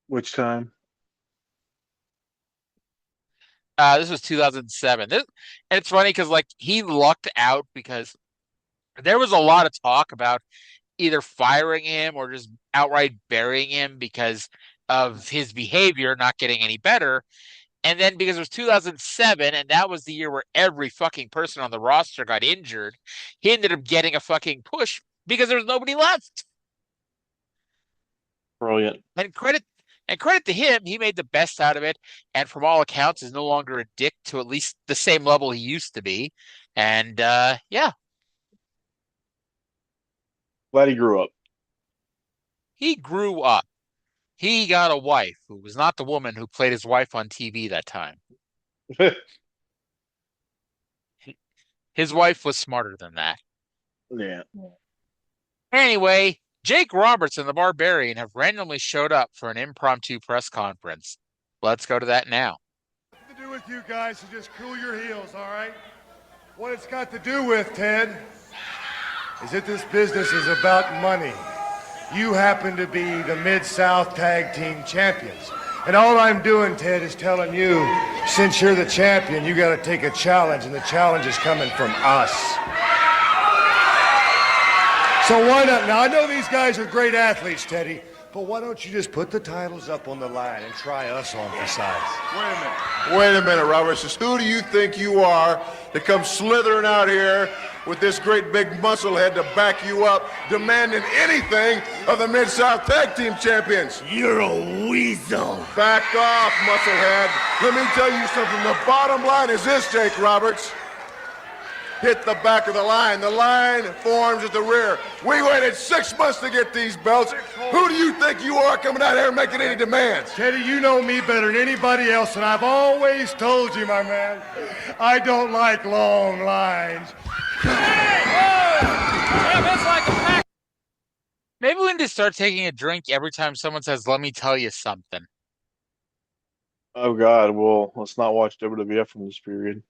Which time? This was 2007. And it's funny because, he lucked out because there was a lot of talk about either firing him or just outright burying him because of his behavior not getting any better. And then because it was 2007 and that was the year where every fucking person on the roster got injured, he ended up getting a fucking push because there was nobody left. Brilliant. And credit to him, he made the best out of it. And from all accounts is no longer a dick to at least the same level he used to be. And yeah. Glad he grew up. He grew up. He got a wife who was not the woman who played his wife on TV that time. His wife was smarter than that. Yeah. Anyway, Jake Roberts and the Barbarian have randomly showed up for an impromptu press conference. Let's go to that now. What to do with you guys to just cool your heels, all right? What it's got to do with, Ted, is that this business is about money. You happen to be the Mid-South Tag Team Champions. And all I'm doing, Ted, is telling you, since you're the champion, you got to take a challenge, and the challenge is coming from us. So why not? Now, I know these guys are great athletes, Teddy, but why don't you just put the titles up on the line and try us on for size? Wait a minute, Robert. Says, who do you think you are to come slithering out here with this great big musclehead to back you up, demanding anything of the Mid-South Tag Team Champions? You're a weasel. Back off, musclehead. Let me tell you something. The bottom line is this, Jake Roberts. Hit the back of the line. The line forms at the rear. We waited 6 months to get these belts. Who do you think you are coming out here and making any demands? Teddy, you know me better than anybody else, and I've always told you, my man, I don't like long lines. Maybe we need to start taking a drink every time someone says, "Let me tell you something." Oh God, well, let's not watch WWF from this period.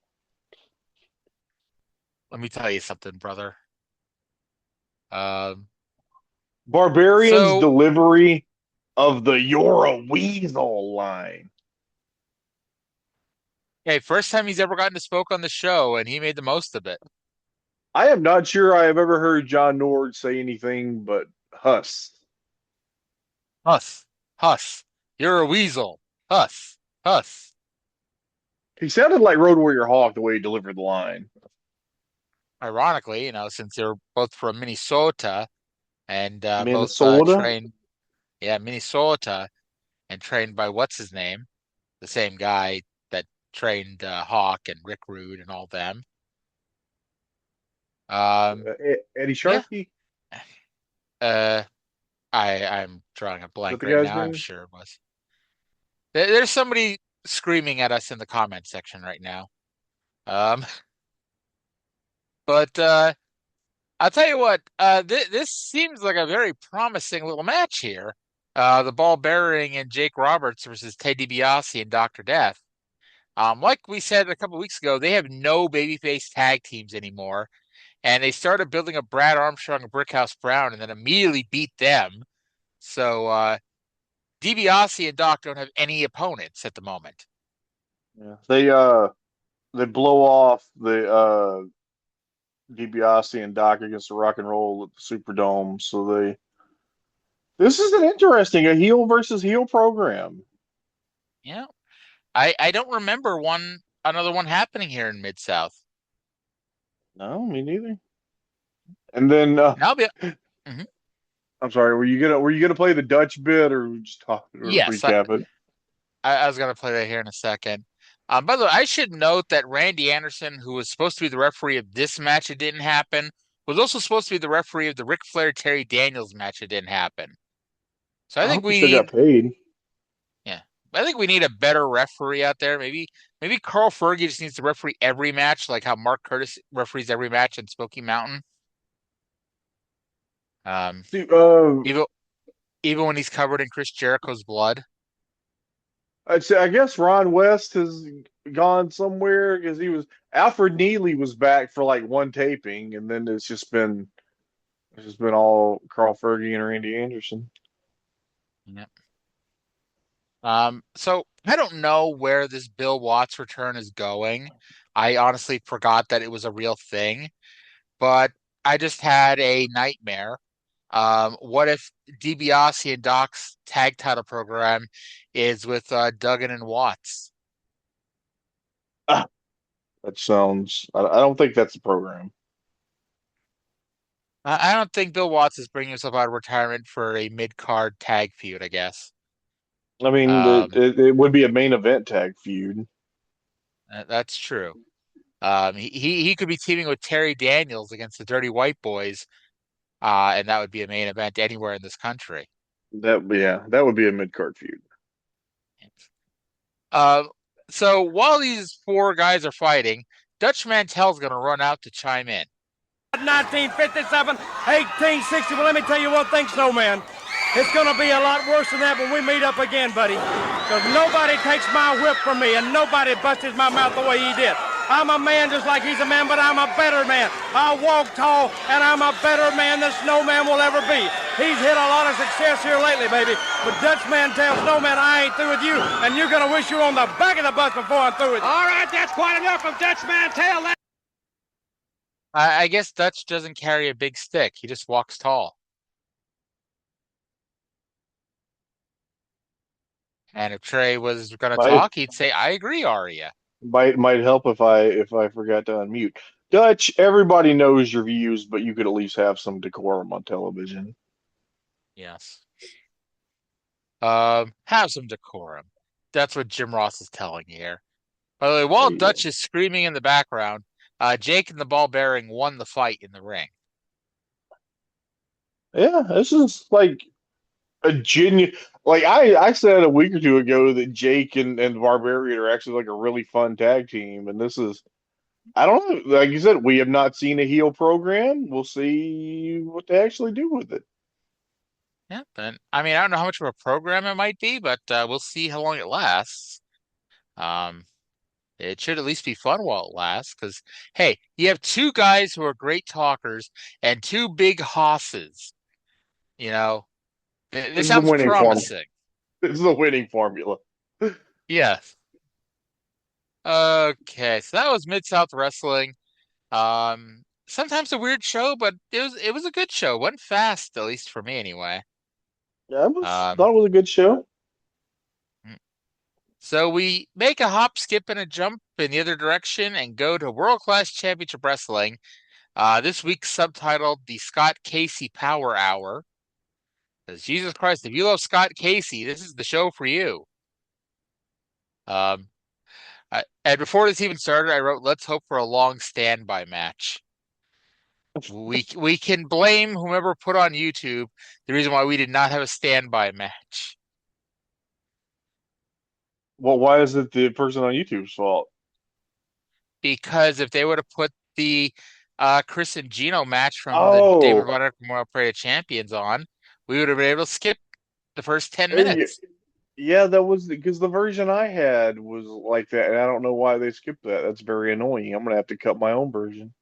Let me tell you something, brother. Barbarian's So- delivery of the "You're a Weasel" line. Hey, first time he's ever gotten to spoke on the show, and he made the most of it. I am not sure I have ever heard John Nord say anything but "Huss." Huss, Huss, you're a weasel. Huss, Huss. He sounded like Road Warrior Hawk the way he delivered the line. Ironically, since they're both from Minnesota and both Minnesota? trained, Minnesota, and trained by what's his name, the same guy that trained Hawk and Rick Rude and all them. Eddie Sharkey? I'm drawing a blank the right guy's now. I'm name? sure it was. There's somebody screaming at us in the comment section right now. But I'll tell you what, this seems like a very promising little match here. The Ball Bearing and Jake Roberts versus Ted DiBiase and Dr. Death. Like we said a couple weeks ago, they have no babyface tag teams anymore. And they started building a Brad Armstrong and Brickhouse Brown and then immediately beat them. So DiBiase and Doc don't have any opponents at the moment. Yeah. They blow off the DiBiase and Doc against the Rock and Roll at the Superdome. So this is an interesting a heel versus heel program. Yeah. I don't remember another one happening here in Mid-South. No, me neither. And then I'll be I'm sorry, were you gonna play the Dutch bit or just talk or Yes, recap it? I was going to play that here in a second. By the way, I should note that Randy Anderson, who was supposed to be the referee of this match, it didn't happen, was also supposed to be the referee of the Ric Flair Terry Daniels match. It didn't happen. So I think hope he still got paid. Yeah, I think we need a better referee out there. Maybe Carl Fergie just needs to referee every match, like how Mark Curtis referees every match in Smoky Mountain. Even when he's covered in Chris Jericho's blood. I'd say I guess Ron West has gone somewhere because Alfred Neely was back for like one taping, and then it's just been all Carl Fergie and Randy Anderson. Yep. So I don't know where this Bill Watts return is going. I honestly forgot that it was a real thing, but I just had a nightmare. What if DiBiase and Doc's tag title program is with Duggan and Watts? That sounds. I don't think that's the program. I don't think Bill Watts is bringing himself out of retirement for a mid-card tag feud, I guess. I mean, it would be a main event tag feud. That's true. He could be teaming with Terry Daniels against the Dirty White Boys, and that would be a main event anywhere in this country. That would be a mid-card feud. So while these four guys are fighting, Dutch Mantel's going to run out to chime in. 1957, 1860. Well, let me tell you one thing, Snowman. It's going to be a lot worse than that when we meet up again, buddy. Because nobody takes my whip from me, and nobody busted my mouth the way he did. I'm a man just like he's a man, but I'm a better man. I walk tall, and I'm a better man than Snowman will ever be. He's hit a lot of success here lately, baby. But Dutch Mantel, Snowman, I ain't through with you, and you're going to wish you were on the back of the bus before I'm through with you. All right, that's quite enough of Dutch Mantel. I guess Dutch doesn't carry a big stick. He just walks tall. And if Trey was going to Might talk, he'd say, "I agree, Arya." might help if I forgot to unmute. Dutch, everybody knows your views, but you could at least have some decorum on television. Yes. Have some decorum. That's what Jim Ross is telling you here. By the way, while There you Dutch is screaming in the background, Jake and the ball bearing won the fight in the ring. Yeah, this is like a genuine. Like I said a week or two ago that Jake and Barbarian are actually like a really fun tag team, and this is. I don't know. Like you said, we have not seen a heel program. We'll see what they actually do with it. Yeah, but I mean, I don't know how much of a program it might be, but we'll see how long it lasts. Um, it should at least be fun while it lasts, because hey, you have two guys who are great talkers and two big hosses. You know, This this is the sounds winning form. promising. This is the winning formula. Yes. Okay, so that was Mid-South Wrestling. Sometimes a weird show, but it was a good show. Went fast, at least for me anyway. Yeah, thought it was a good show. So we make a hop, skip, and a jump in the other direction and go to World Class Championship Wrestling. This week subtitled The Scott Casey Power Hour. Because Jesus Christ, if you love Scott Casey, this is the show for you. And before this even started, I wrote, "Let's hope for a long standby match." We can blame whomever put on YouTube the reason why we did not have a standby match. Well, why is it the person on YouTube's fault? Because if they would have put the Chris and Gino match from the David Oh, Von Erich Memorial Parade of Champions on, we would have been able to skip the first 10 there you- minutes. yeah, that was because the version I had was like that, and I don't know why they skipped that. That's very annoying. I'm gonna have to cut my own version.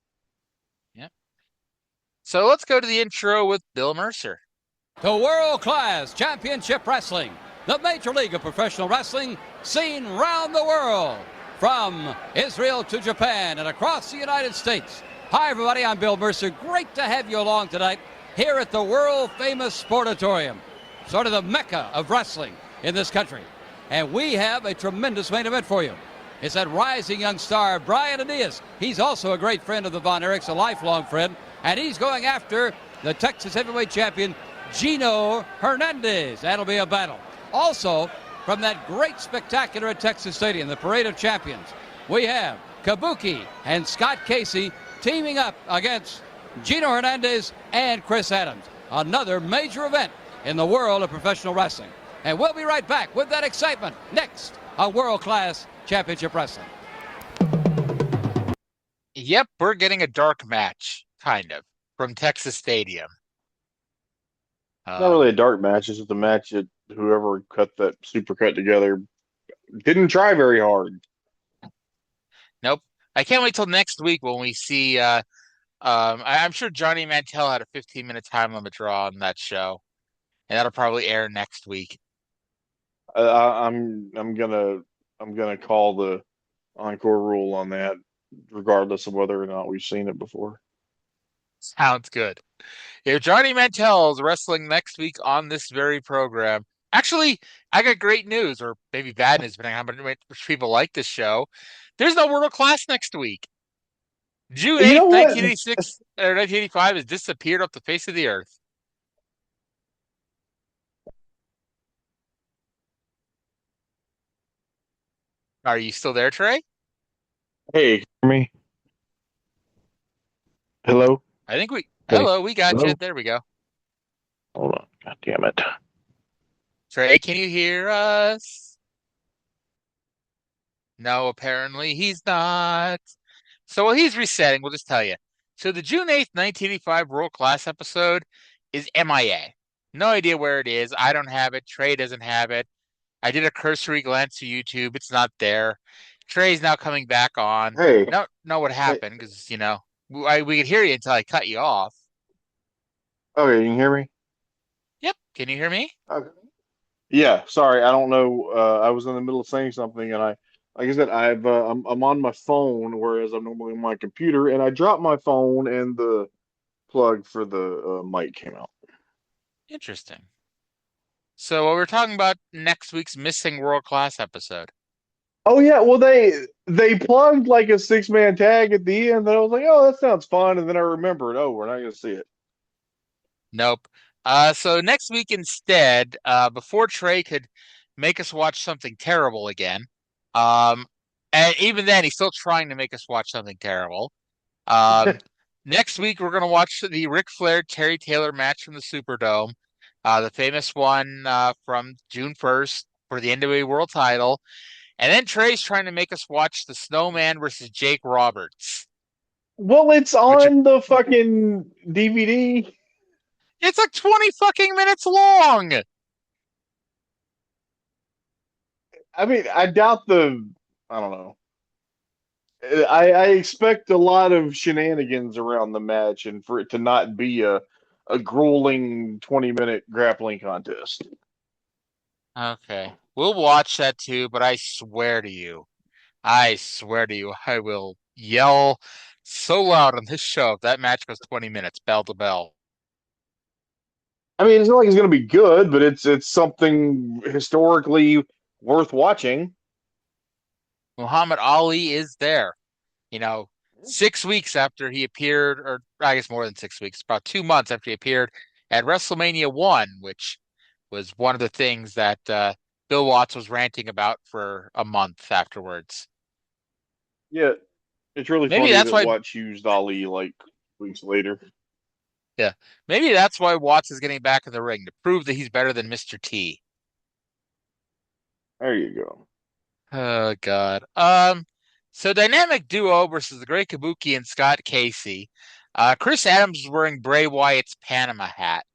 Yep. So let's go to the intro with Bill Mercer. To World Class Championship Wrestling, the Major League of Professional Wrestling seen round the world, from Israel to Japan and across the United States. Hi everybody, I'm Bill Mercer. Great to have you along tonight here at the world famous Sportatorium, sort of the mecca of wrestling in this country. And we have a tremendous main event for you. It's that rising young star, Brian Aeneas. He's also a great friend of the Von Erichs, a lifelong friend, and he's going after the Texas heavyweight champion, Gino Hernandez. That'll be a battle. Also, from that great spectacular at Texas Stadium, the Parade of Champions, we have Kabuki and Scott Casey teaming up against Gino Hernandez and Chris Adams. Another major event in the world of professional wrestling. And we'll be right back with that excitement next on World Class Championship Wrestling. Yep, we're getting a dark match, kind of, from Texas Stadium. Not really a dark match. It's just a match that whoever cut that super cut together didn't try very hard. Nope. I can't wait till next week when we see. I'm sure Johnny Mantell had a 15-minute time limit draw on that show, and that'll probably air next week. I'm gonna call the encore rule on that, regardless of whether or not we've seen it before. Sounds good. If Johnny Mantell is wrestling next week on this very program, actually, I got great news, or maybe bad news, depending on how much people like this show. There's no World Class next week. June 8th, 1986 or 1985 has disappeared off the face of the earth. Are you still there, Trey? Hey, hear me? Hello? I think we. Hey. Hello, we got Hello? you. There we go. Hold on. God damn it. Trey, can you hear us? No, apparently he's not. So while he's resetting, we'll just tell you. So the June 8th, 1985 World Class episode is MIA. No idea where it is. I don't have it. Trey doesn't have it. I did a cursory glance to YouTube. It's not there. Trey's now coming back on. Hey. Don't know what happened because, we could hear you until I cut you off. Okay, you can hear me? Yep. Can you hear me? Okay. Yeah, sorry. I don't know. I was in the middle of saying something and like I said, I'm on my phone, whereas I'm normally on my computer, and I dropped my phone, and the plug for the mic came out. Interesting. So what we're talking about next week's Missing World Class episode. Oh yeah, well they plugged like a 6-man tag at the end, and I was like, oh, that sounds fun, and then I remembered, oh, we're not gonna see it. Nope. So next week instead, before Trey could make us watch something terrible again, and even then he's still trying to make us watch something terrible. Next week we're gonna watch the Ric Flair Terry Taylor match from the Superdome, the famous one from June 1st for the NWA World Title, and then Trey's trying to make us watch the Snowman versus Jake Roberts. Well, it's on the fucking DVD. It's like 20 fucking minutes long. I mean, I doubt I don't know. I expect a lot of shenanigans around the match, and for it to not be a grueling 20-minute grappling contest. Okay. We'll watch that too, but I swear to you, I will yell so loud on this show if that match goes 20 minutes, bell to bell. I mean, it's not like it's going to be good, but it's something historically worth watching. Muhammad Ali is there. 6 weeks after he appeared, or I guess more than 6 weeks, about 2 months after he appeared at WrestleMania 1, which was one of the things that Bill Watts was ranting about for a month afterwards. Yeah, it's really Maybe funny that's that why Watts used Ali like weeks later. Yeah, maybe that's why Watts is getting back in the ring, to prove that he's better than Mr. T. There you go. Oh God. So Dynamic Duo versus the Great Kabuki and Scott Casey. Chris Adams is wearing Bray Wyatt's Panama hat.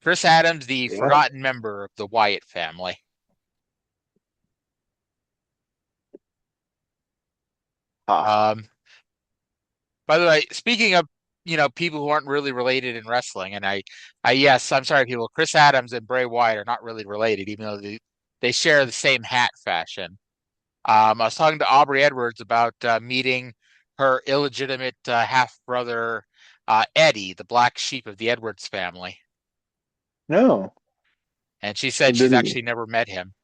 Chris Adams, the forgotten member of the Wyatt family. By the way, speaking of people who aren't really related in wrestling, and yes, I'm sorry, people. Chris Adams and Bray Wyatt are not really related, even though they share the same hat fashion. I was talking to Aubrey Edwards about meeting her illegitimate half brother, Eddie, the black sheep of the Edwards family. No. And she said she's actually never met him.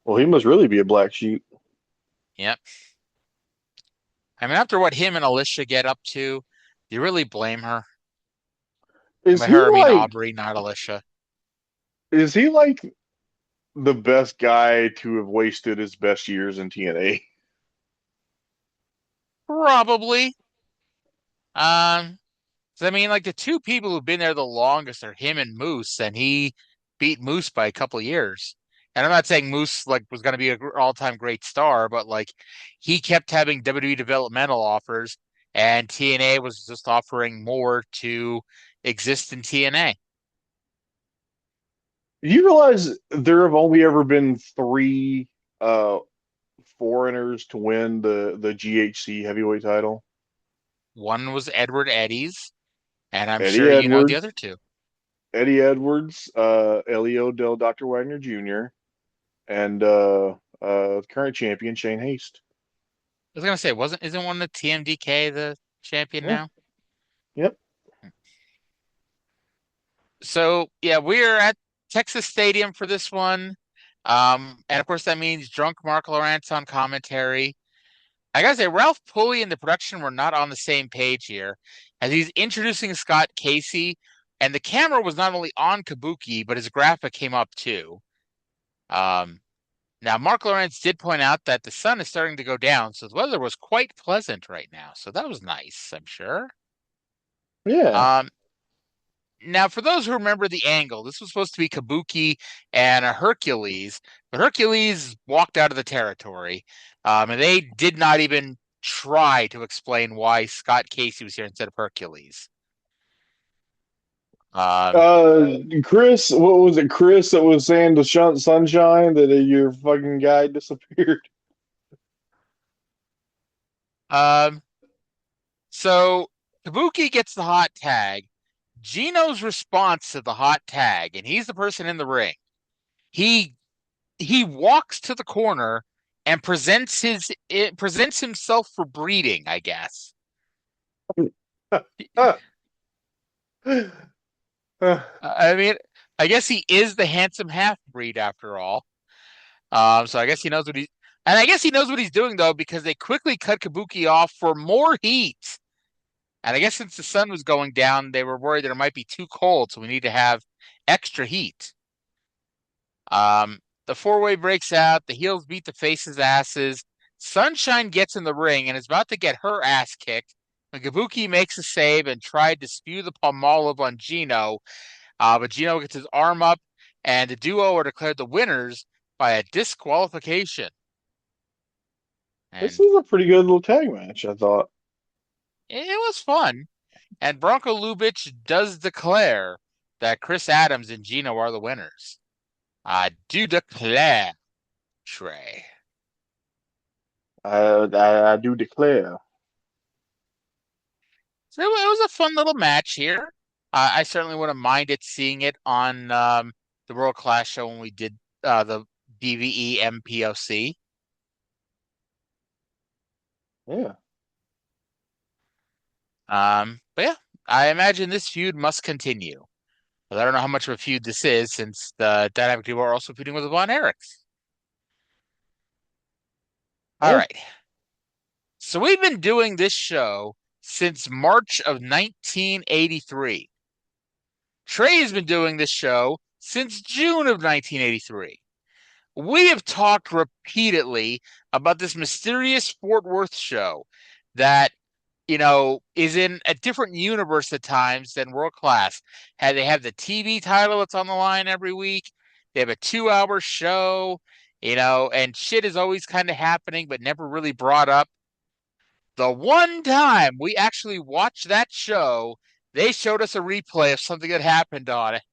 Well, he must really be a black sheep. Yep. I mean, after what him and Alicia get up to, do you really blame her? Is By he her, I mean like Aubrey, not Alicia. Is he like the best guy to have wasted his best years in TNA? Probably. So I mean, like the two people who've been there the longest are him and Moose, and he beat Moose by a couple of years. And I'm not saying Moose like was going to be an all-time great star, but like he kept having WWE developmental offers, and TNA was just offering more to exist in TNA. Do you realize there have only ever been 3 foreigners to win the GHC heavyweight title? One was Edward Eddies, and I'm Eddie sure you know the Edwards, other two. Eddie Edwards, Elio Del Dr. Wagner Jr., and current champion Shane Haste. I was gonna say, isn't one of the TMDK the champion now? Yep. So yeah, we're at Texas Stadium for this one. And of course that means drunk Mark Lawrence on commentary. I gotta say, Ralph Pulley and the production were not on the same page here, as he's introducing Scott Casey, and the camera was not only on Kabuki, but his graphic came up too. Now Mark Lawrence did point out that the sun is starting to go down, so the weather was quite pleasant right now. So that was nice, I'm sure. Yeah. Now, for those who remember the angle, this was supposed to be Kabuki and a Hercules, but Hercules walked out of the territory, and they did not even try to explain why Scott Casey was here instead of Hercules. Chris, what was it? Chris that was saying to Sunshine that your fucking guy disappeared. So Kabuki gets the hot tag. Gino's response to the hot tag, and he's the person in the ring. he walks to the corner and presents himself for breeding, I guess. I mean, I guess he is the handsome half-breed after all. So I guess he knows what he's doing though, because they quickly cut Kabuki off for more heat. And I guess since the sun was going down, they were worried that it might be too cold, so we need to have extra heat. The four-way breaks out. The heels beat the faces' asses. Sunshine gets in the ring and is about to get her ass kicked when Kabuki makes a save and tried to spew the Palmolive on Gino. But Gino gets his arm up, and the duo are declared the winners by a disqualification. This is a pretty good little tag match, I thought. It was fun. And Bronco Lubitsch does declare that Chris Adams and Gino are the winners. I do declare, Trey. I do declare. So it was a fun little match here. I certainly wouldn't mind seeing it on the World Class show when we did the DVE MPOC. Yeah. But yeah, I imagine this feud must continue. But I don't know how much of a feud this is, since the Dynamic Duo are also feuding with the Von Erichs. All right. So we've been doing this show since March of 1983. Trey has been doing this show since June of 1983. We have talked repeatedly about this mysterious Fort Worth show that, is in a different universe at times than World Class. They have the TV title that's on the line every week. They have a 2-hour show, and shit is always kind of happening, but never really brought up. The one time we actually watched that show, they showed us a replay of something that happened on it.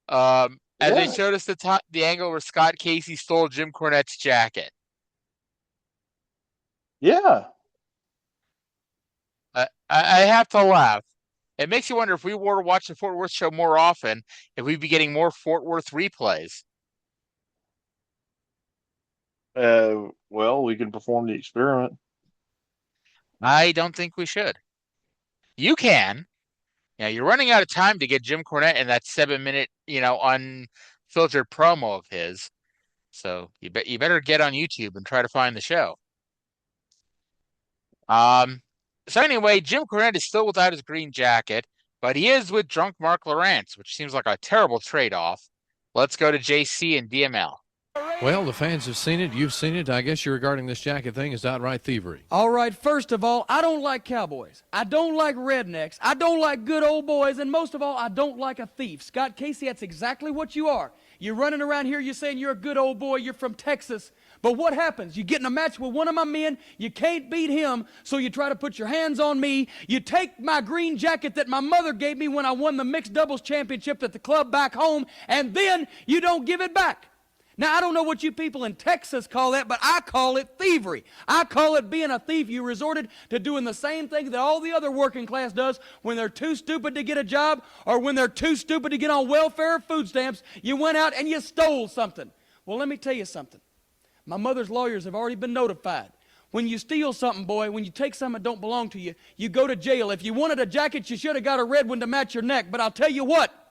And they showed us the angle where Scott Casey stole Jim Cornette's jacket. Yeah. I have to laugh. It makes you wonder, if we were to watch the Fort Worth show more often, if we'd be getting more Fort Worth replays. Well, we can perform the experiment. I don't think we should. You can. You're running out of time to get Jim Cornette in that 7-minute, unfiltered promo of his. So you better get on YouTube and try to find the show. So anyway, Jim Cornette is still without his green jacket, but he is with drunk Mark Lawrence, which seems like a terrible trade-off. Let's go to JC and DML. Well, the fans have seen it. You've seen it. I guess you're regarding this jacket thing as outright thievery. All right, first of all, I don't like cowboys. I don't like rednecks. I don't like good old boys. And most of all, I don't like a thief. Scott Casey, that's exactly what you are. You're running around here, you're saying you're a good old boy, you're from Texas. But what happens? You get in a match with one of my men, you can't beat him, so you try to put your hands on me. You take my green jacket that my mother gave me when I won the mixed doubles championship at the club back home, and then you don't give it back. Now, I don't know what you people in Texas call that, but I call it thievery. I call it being a thief. You resorted to doing the same thing that all the other working class does when they're too stupid to get a job or when they're too stupid to get on welfare or food stamps. You went out and you stole something. Well, let me tell you something. My mother's lawyers have already been notified. When you steal something, boy, when you take something that don't belong to you, you go to jail. If you wanted a jacket, you should have got a red one to match your neck. But I'll tell you what.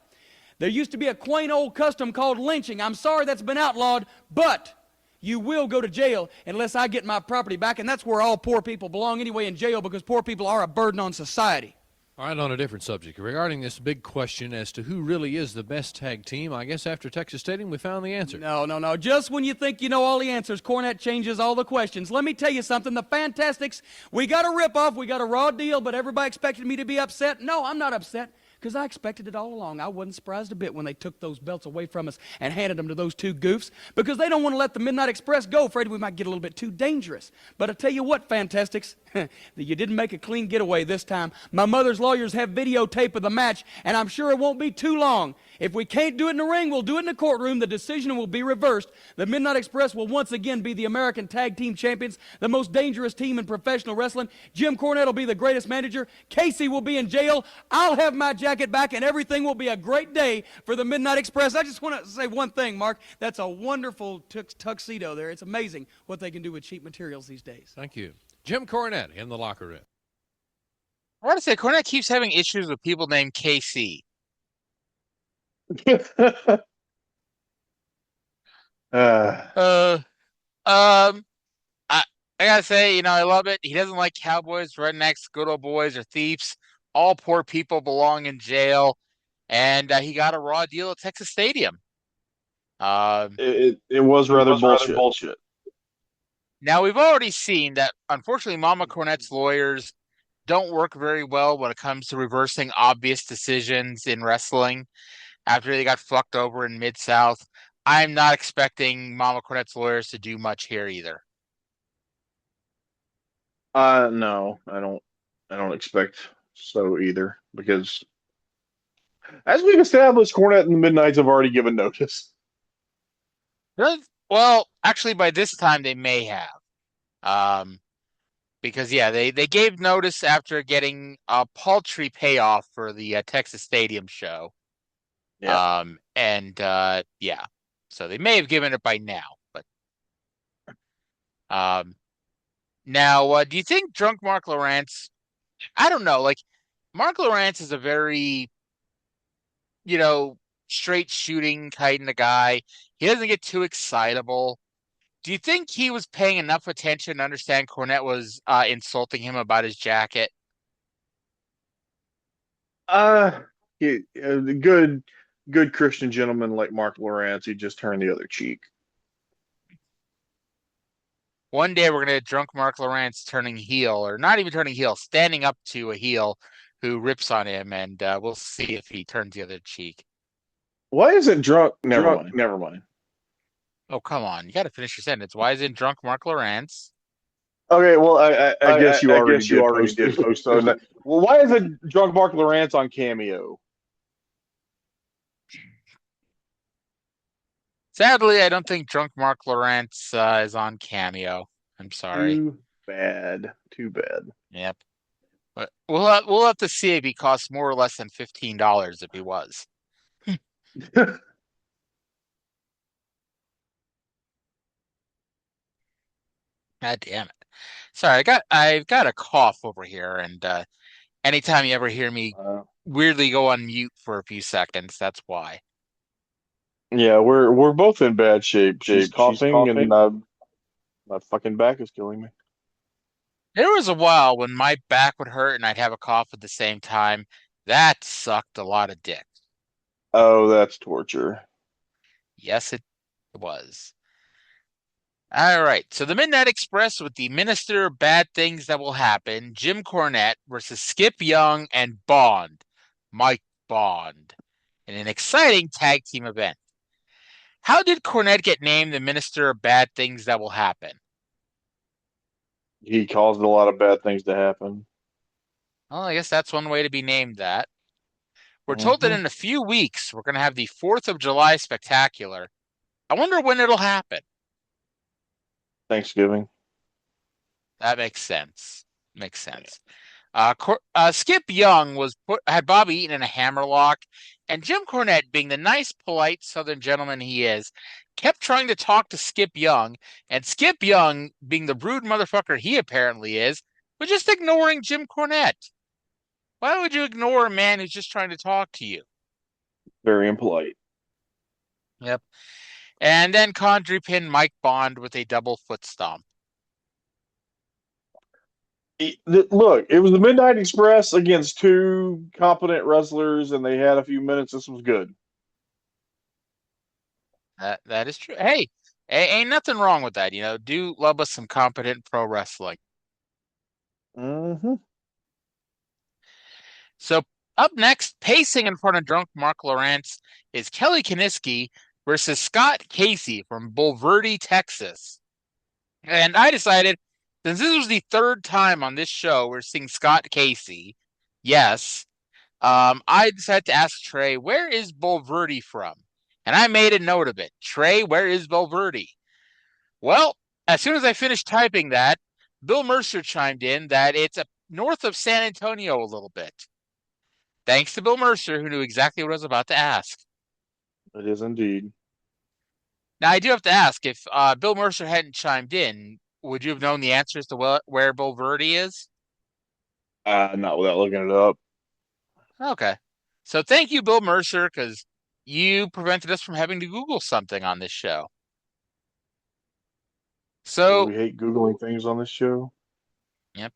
There used to be a quaint old custom called lynching. I'm sorry that's been outlawed, but you will go to jail unless I get my property back, and that's where all poor people belong anyway, in jail, because poor people are a burden on society. All right, on a different subject. Regarding this big question as to who really is the best tag team, I guess after Texas Stadium we found the answer. No. Just when you think you know all the answers, Cornette changes all the questions. Let me tell you something. The Fantastics, we got a ripoff, we got a raw deal, but everybody expected me to be upset. No, I'm not upset. Because I expected it all along. I wasn't surprised a bit when they took those belts away from us and handed them to those two goofs, because they don't want to let the Midnight Express go, afraid we might get a little bit too dangerous. But I tell you what, Fantastics, you didn't make a clean getaway this time. My mother's lawyers have videotape of the match, and I'm sure it won't be too long. If we can't do it in the ring, we'll do it in the courtroom. The decision will be reversed. The Midnight Express will once again be the American Tag Team Champions, the most dangerous team in professional wrestling. Jim Cornette will be the greatest manager. Casey will be in jail. I'll have my jacket jacket back, and everything will be a great day for the Midnight Express. I just want to say one thing, Mark. That's a wonderful tuxedo there. It's amazing what they can do with cheap materials these days. Thank you. Jim Cornette in the locker room. I want to say Cornette keeps having issues with people named KC. I gotta say, I love it. He doesn't like cowboys, rednecks, good old boys, or thieves. All poor people belong in jail, and he got a raw deal at Texas Stadium. It was rather bullshit. Now we've already seen that. Unfortunately, Mama Cornette's lawyers don't work very well when it comes to reversing obvious decisions in wrestling. After they got fucked over in Mid-South, I'm not expecting Mama Cornette's lawyers to do much here either. No, I don't expect so either, because as we've established, Cornette and the Midnights have already given notice. Well, actually, by this time they may have, because they gave notice after getting a paltry payoff for the Texas Stadium show. Yeah. So they may have given it by now, but now, do you think Drunk Mark Lowrance? I don't know. Like, Mark Lowrance is a very, straight shooting kind of guy. He doesn't get too excitable. Do you think he was paying enough attention to understand Cornette was insulting him about his jacket? Good Christian gentleman like Mark Lowrance, he just turned the other cheek. One day we're going to get Drunk Mark Lowrance turning heel, or not even turning heel, standing up to a heel who rips on him, and we'll see if he turns the other cheek. Why isn't Drunk? Never mind. Oh, come on. You got to finish your sentence. Why isn't Drunk Mark Lowrance? Okay, well, I guess you already did post on that. Well, why isn't Drunk Mark Lowrance on Cameo? Sadly, I don't think Drunk Mark Lowrance is on Cameo. I'm sorry. Too bad. Yep. But we'll have to see if he costs more or less than $15 if he was. God damn it. Sorry, I've got a cough over here, and anytime you ever hear me weirdly go on mute for a few seconds, that's why. Yeah, we're both in bad shape. She's coughing, and my fucking back is killing me. There was a while when my back would hurt and I'd have a cough at the same time. That sucked a lot of dick. Oh, that's torture. Yes, it was. All right, so the Midnight Express with the Minister of Bad Things That Will Happen, Jim Cornette versus Skip Young and Mike Bond, in an exciting tag team event. How did Cornette get named the Minister of Bad Things That Will Happen? He caused a lot of bad things to happen. Well, I guess that's one way to be named that. We're told that in a few weeks, we're going to have the 4th of July Spectacular. I wonder when it'll happen. Thanksgiving. That makes sense. Skip Young had Bobby Eaton in a hammerlock, and Jim Cornette, being the nice, polite Southern gentleman he is, kept trying to talk to Skip Young, and Skip Young, being the rude motherfucker he apparently is, was just ignoring Jim Cornette. Why would you ignore a man who's just trying to talk to you? Very impolite. Yep. And then Condrey pinned Mike Bond with a double foot stomp. Look, it was the Midnight Express against two competent wrestlers, and they had a few minutes. This was good. That is true. Hey, ain't nothing wrong with that. Do love us some competent pro wrestling. So up next, pacing in front of Drunk Mark Lowrance, is Kelly Kiniski versus Scott Casey from Bulverde, Texas. And I decided, since this was the third time on this show we're seeing Scott Casey, I decided to ask Trey, where is Bulverde from? And I made a note of it. Trey, where is Bulverde? Well, as soon as I finished typing that, Bill Mercer chimed in that it's north of San Antonio a little bit. Thanks to Bill Mercer, who knew exactly what I was about to ask. It is indeed. Now, I do have to ask, if Bill Mercer hadn't chimed in, would you have known the answers to where Bill Verdi is? Not without looking it up. Okay. So thank you, Bill Mercer, because you prevented us from having to Google something on this show. So we hate Googling things on this show. Yep.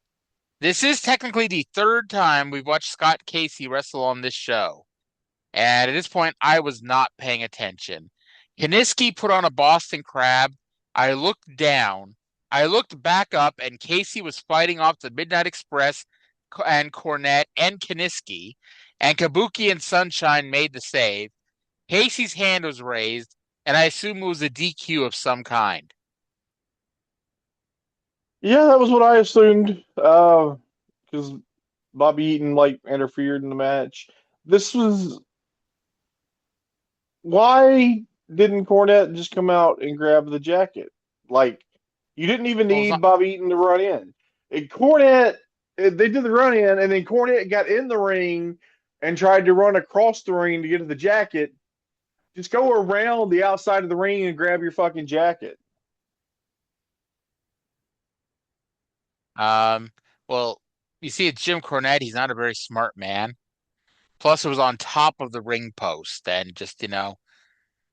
This is technically the third time we've watched Scott Casey wrestle on this show. And at this point, I was not paying attention. Kiniski put on a Boston Crab. I looked down. I looked back up, and Casey was fighting off the Midnight Express and Cornette and Kiniski. And Kabuki and Sunshine made the save. Casey's hand was raised, and I assume it was a DQ of some kind. Yeah, that was what I assumed. Because Bobby Eaton interfered in the match. This was why didn't Cornette just come out and grab the jacket? You didn't even need Bobby Eaton to run in. Cornette, they did the run in, and then Cornette got in the ring and tried to run across the ring to get to the jacket. Just go around the outside of the ring and grab your fucking jacket. Well, you see, it's Jim Cornette. He's not a very smart man. Plus, it was on top of the ring post, and just,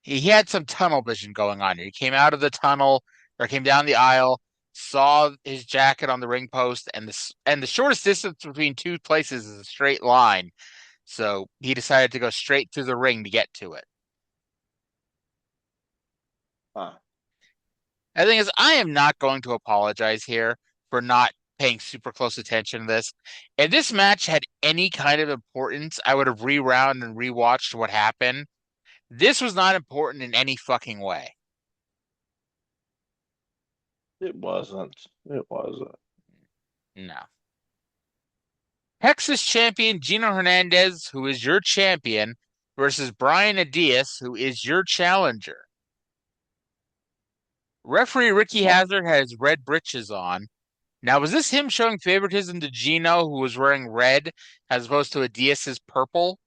he had some tunnel vision going on here. He came out of the tunnel, or came down the aisle, saw his jacket on the ring post, and the shortest distance between two places is a straight line. So he decided to go straight through the ring to get to it. Huh. The thing is, I am not going to apologize here for not paying super close attention to this. If this match had any kind of importance, I would have rewound and rewatched what happened. This was not important in any fucking way. It wasn't. It wasn't. No. Texas champion Gino Hernandez, who is your champion, versus Brian Adias, who is your challenger. Referee Ricky Hazard has red breeches on. Now, was this him showing favoritism to Gino, who was wearing red, as opposed to Adias's purple?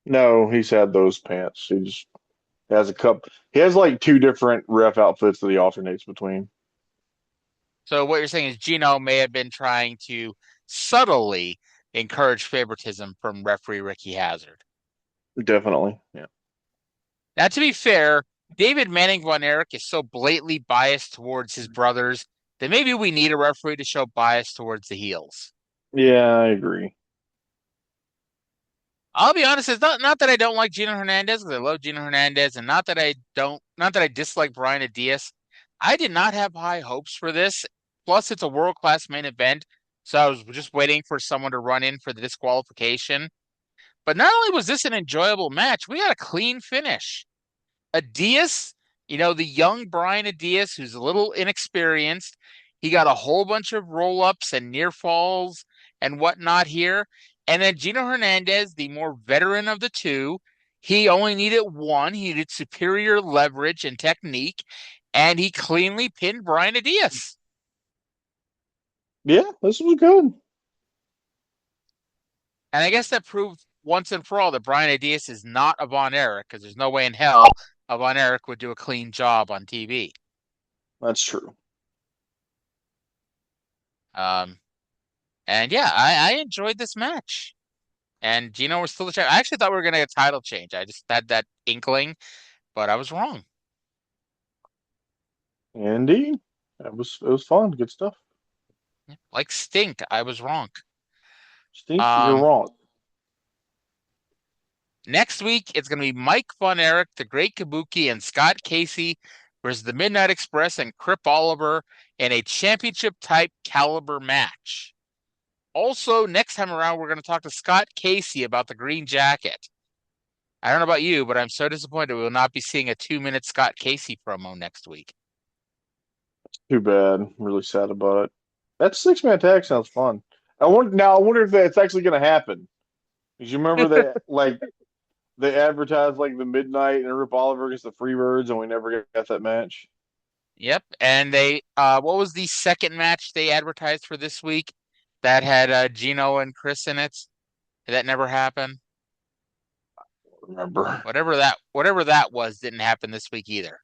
No, he's had those pants. He just has a cup. He has two different ref outfits that he alternates between. So what you're saying is Gino may have been trying to subtly encourage favoritism from referee Ricky Hazard. Definitely, yeah. Now, to be fair, David Manning Von Erich is so blatantly biased towards his brothers that maybe we need a referee to show bias towards the heels. Yeah, I agree. I'll be honest, it's not that I don't like Gino Hernandez, because I love Gino Hernandez, and not that I dislike Brian Adias. I did not have high hopes for this. Plus, it's a world-class main event, so I was just waiting for someone to run in for the disqualification. But not only was this an enjoyable match, we got a clean finish. Adias, the young Brian Adias, who's a little inexperienced, he got a whole bunch of roll-ups and near falls and whatnot here. And then Gino Hernandez, the more veteran of the two, he only needed one. He needed superior leverage and technique, and he cleanly pinned Brian Adias. Yeah, this was good. And I guess that proved once and for all that Brian Adias is not a Von Erich, because there's no way in hell a Von Erich would do a clean job on TV. That's true. And yeah, I enjoyed this match. And Gino was still the champion. I actually thought we were going to get a title change. I just had that inkling, but I was wrong. Indeed. It was fun. Good stuff. Like Stink, I was wrong. Stink, you're wrong. Next week, it's going to be Mike Von Erich, the Great Kabuki, and Scott Casey versus the Midnight Express and Crip Oliver in a championship-type caliber match. Also, next time around, we're going to talk to Scott Casey about the green jacket. I don't know about you, but I'm so disappointed we will not be seeing a 2-minute Scott Casey promo next week. Too bad. I'm really sad about it. That 6-man tag sounds fun. I wonder if that's actually going to happen. Because you remember that, they advertised the Midnight and Rip Oliver against the Freebirds, and we never got that match. Yep, and they what was the second match they advertised for this week that had Gino and Chris in it? Did that never happen? Remember? Whatever that was didn't happen this week either.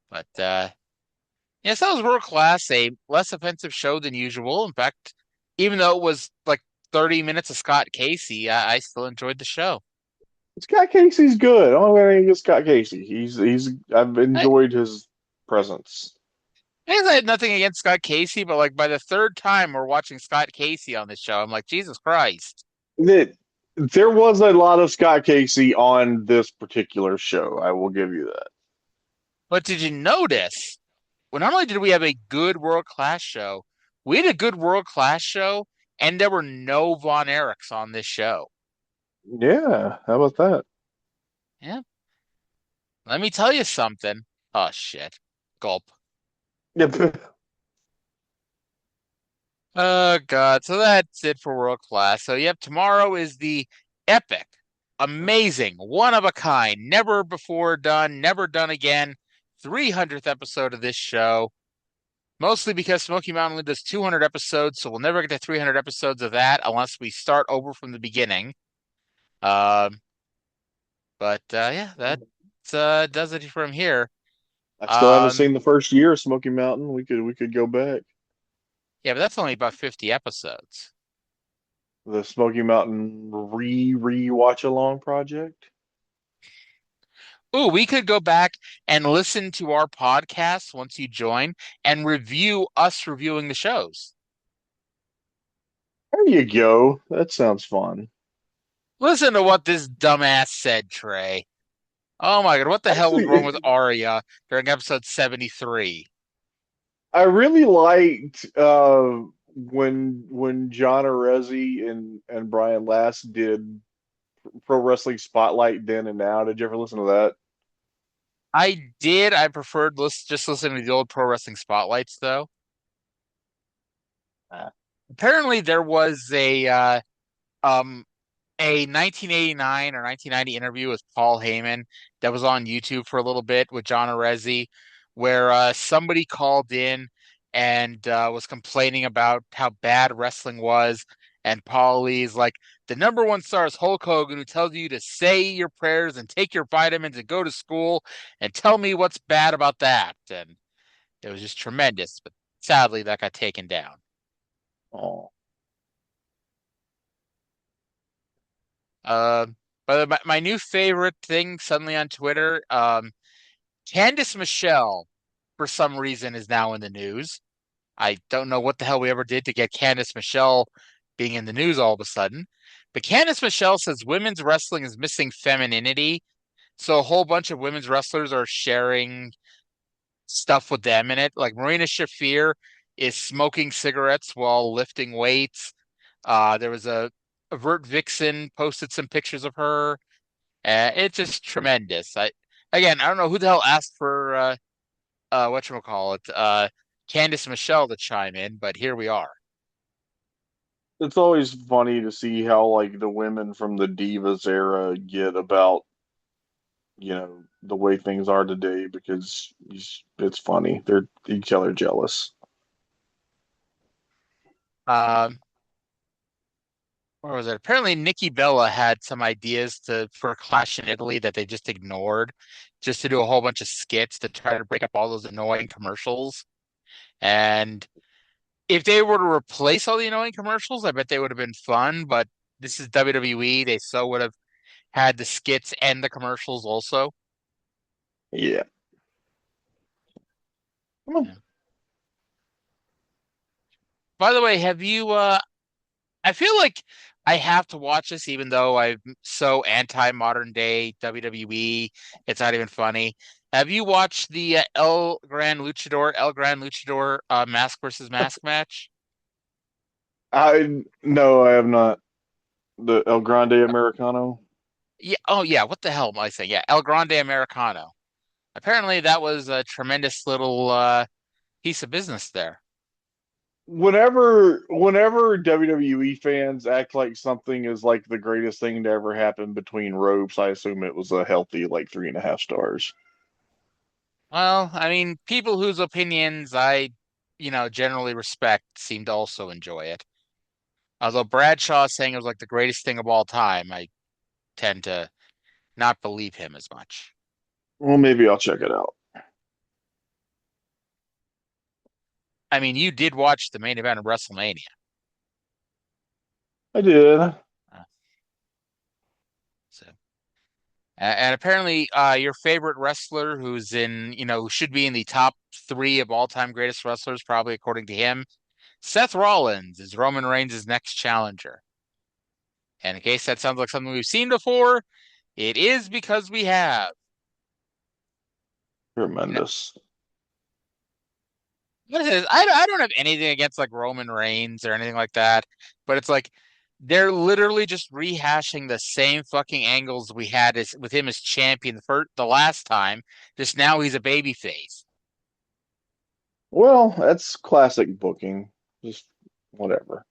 But yes, that was World Class, a less offensive show than usual. In fact, even though it was like 30 minutes of Scott Casey, I still enjoyed the show. Scott Casey's good. I don't have anything against Scott Casey. I've enjoyed his presence. I guess I had nothing against Scott Casey, but like by the third time we're watching Scott Casey on this show, I'm like, Jesus Christ. There was a lot of Scott Casey on this particular show. I will give you that. But did you notice? Well, not only did we have a good World Class show, we had a good World Class show, and there were no Von Erichs on this show. Yeah, how about that? Yeah. Let me tell you something. Oh, shit. Gulp. Yep. Oh, God. So that's it for World Class. So, yep, tomorrow is the epic, amazing, one of a kind, never before done, never done again, 300th episode of this show. Mostly because Smoky Mountain only does 200 episodes, so we'll never get to 300 episodes of that unless we start over from the beginning. Yeah, that does it from here. I still haven't seen the first year of Smoky Mountain. We could go back. Yeah, but that's only about 50 episodes. The Smoky Mountain re-watch along project. Ooh, we could go back and listen to our podcast once you join and review us reviewing the shows. There you go. That sounds fun. Listen to what this dumbass said, Trey. Oh my God, what the hell was wrong with Arya during episode 73? I really liked when John Arezzi and Brian Last did Pro Wrestling Spotlight Then and Now. Did you ever listen to that? I did. I preferred just listening to the old Pro Wrestling Spotlights, though. Apparently, there was a 1989 or 1990 interview with Paul Heyman that was on YouTube for a little bit with John Arezzi, where somebody called in and was complaining about how bad wrestling was. And Paul Lee's like, the number one star is Hulk Hogan, who tells you to say your prayers and take your vitamins and go to school and tell me what's bad about that. And it was just tremendous. But sadly, that got taken down. Oh. But my new favorite thing suddenly on Twitter, Candice Michelle, for some reason, is now in the news. I don't know what the hell we ever did to get Candice Michelle being in the news all of a sudden. But Candice Michelle says women's wrestling is missing femininity. So a whole bunch of women's wrestlers are sharing stuff with them in it. Like Marina Shafir is smoking cigarettes while lifting weights. There was a Vert Vixen posted some pictures of her. It's just tremendous. I don't know who the hell asked for whatchamacallit, Candice Michelle to chime in, but here we are. It's always funny to see how like the women from the Divas era get about the way things are today because it's funny. They're each other jealous. Where was it? Apparently, Nikki Bella had some ideas for a Clash in Italy that they just ignored, just to do a whole bunch of skits to try to break up all those annoying commercials. And if they were to replace all the annoying commercials, I bet they would have been fun. But this is WWE; they so would have had the skits and the commercials also. Yeah. Yeah. By the way, have you? I feel like I have to watch this, even though I'm so anti-modern day WWE. It's not even funny. Have you watched the El Gran Luchador mask versus mask match? No, I have not. The El Grande Americano. Yeah. Oh, yeah. What the hell am I saying? Yeah, El Grande Americano. Apparently, that was a tremendous little piece of business there. Whenever WWE fans act like something is like the greatest thing to ever happen between ropes, I assume it was a healthy like 3.5 stars. Well, I mean, people whose opinions I generally respect seem to also enjoy it. Although Bradshaw saying it was like the greatest thing of all time, I tend to not believe him as much. Well, maybe I'll check it out. I mean, you did watch the main event of WrestleMania. I did. So, and apparently, your favorite wrestler, who's in, who should be in the top 3 of all-time greatest wrestlers, probably according to him, Seth Rollins is Roman Reigns' next challenger. And in case that sounds like something we've seen before, it is because we have. Tremendous. I don't have anything against like Roman Reigns or anything like that, but it's like they're literally just rehashing the same fucking angles we had with him as champion the last time. Just now he's a babyface. Well, that's classic booking. Just whatever.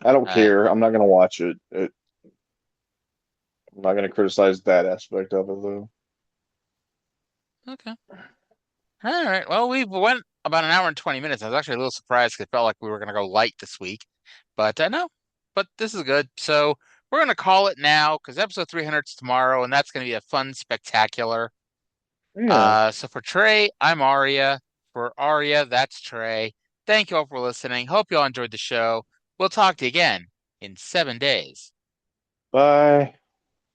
I don't care. I'm not gonna watch it. I'm not gonna criticize that aspect of it though. Okay. All right. Well, we went about an hour and 20 minutes. I was actually a little surprised because it felt like we were going to go light this week. But no, but this is good. So we're going to call it now because episode 300 is tomorrow, and that's going to be a fun spectacular. Yeah. So for Trey, I'm Aria. For Aria, that's Trey. Thank you all for listening. Hope you all enjoyed the show. We'll talk to you again in 7 days. Bye.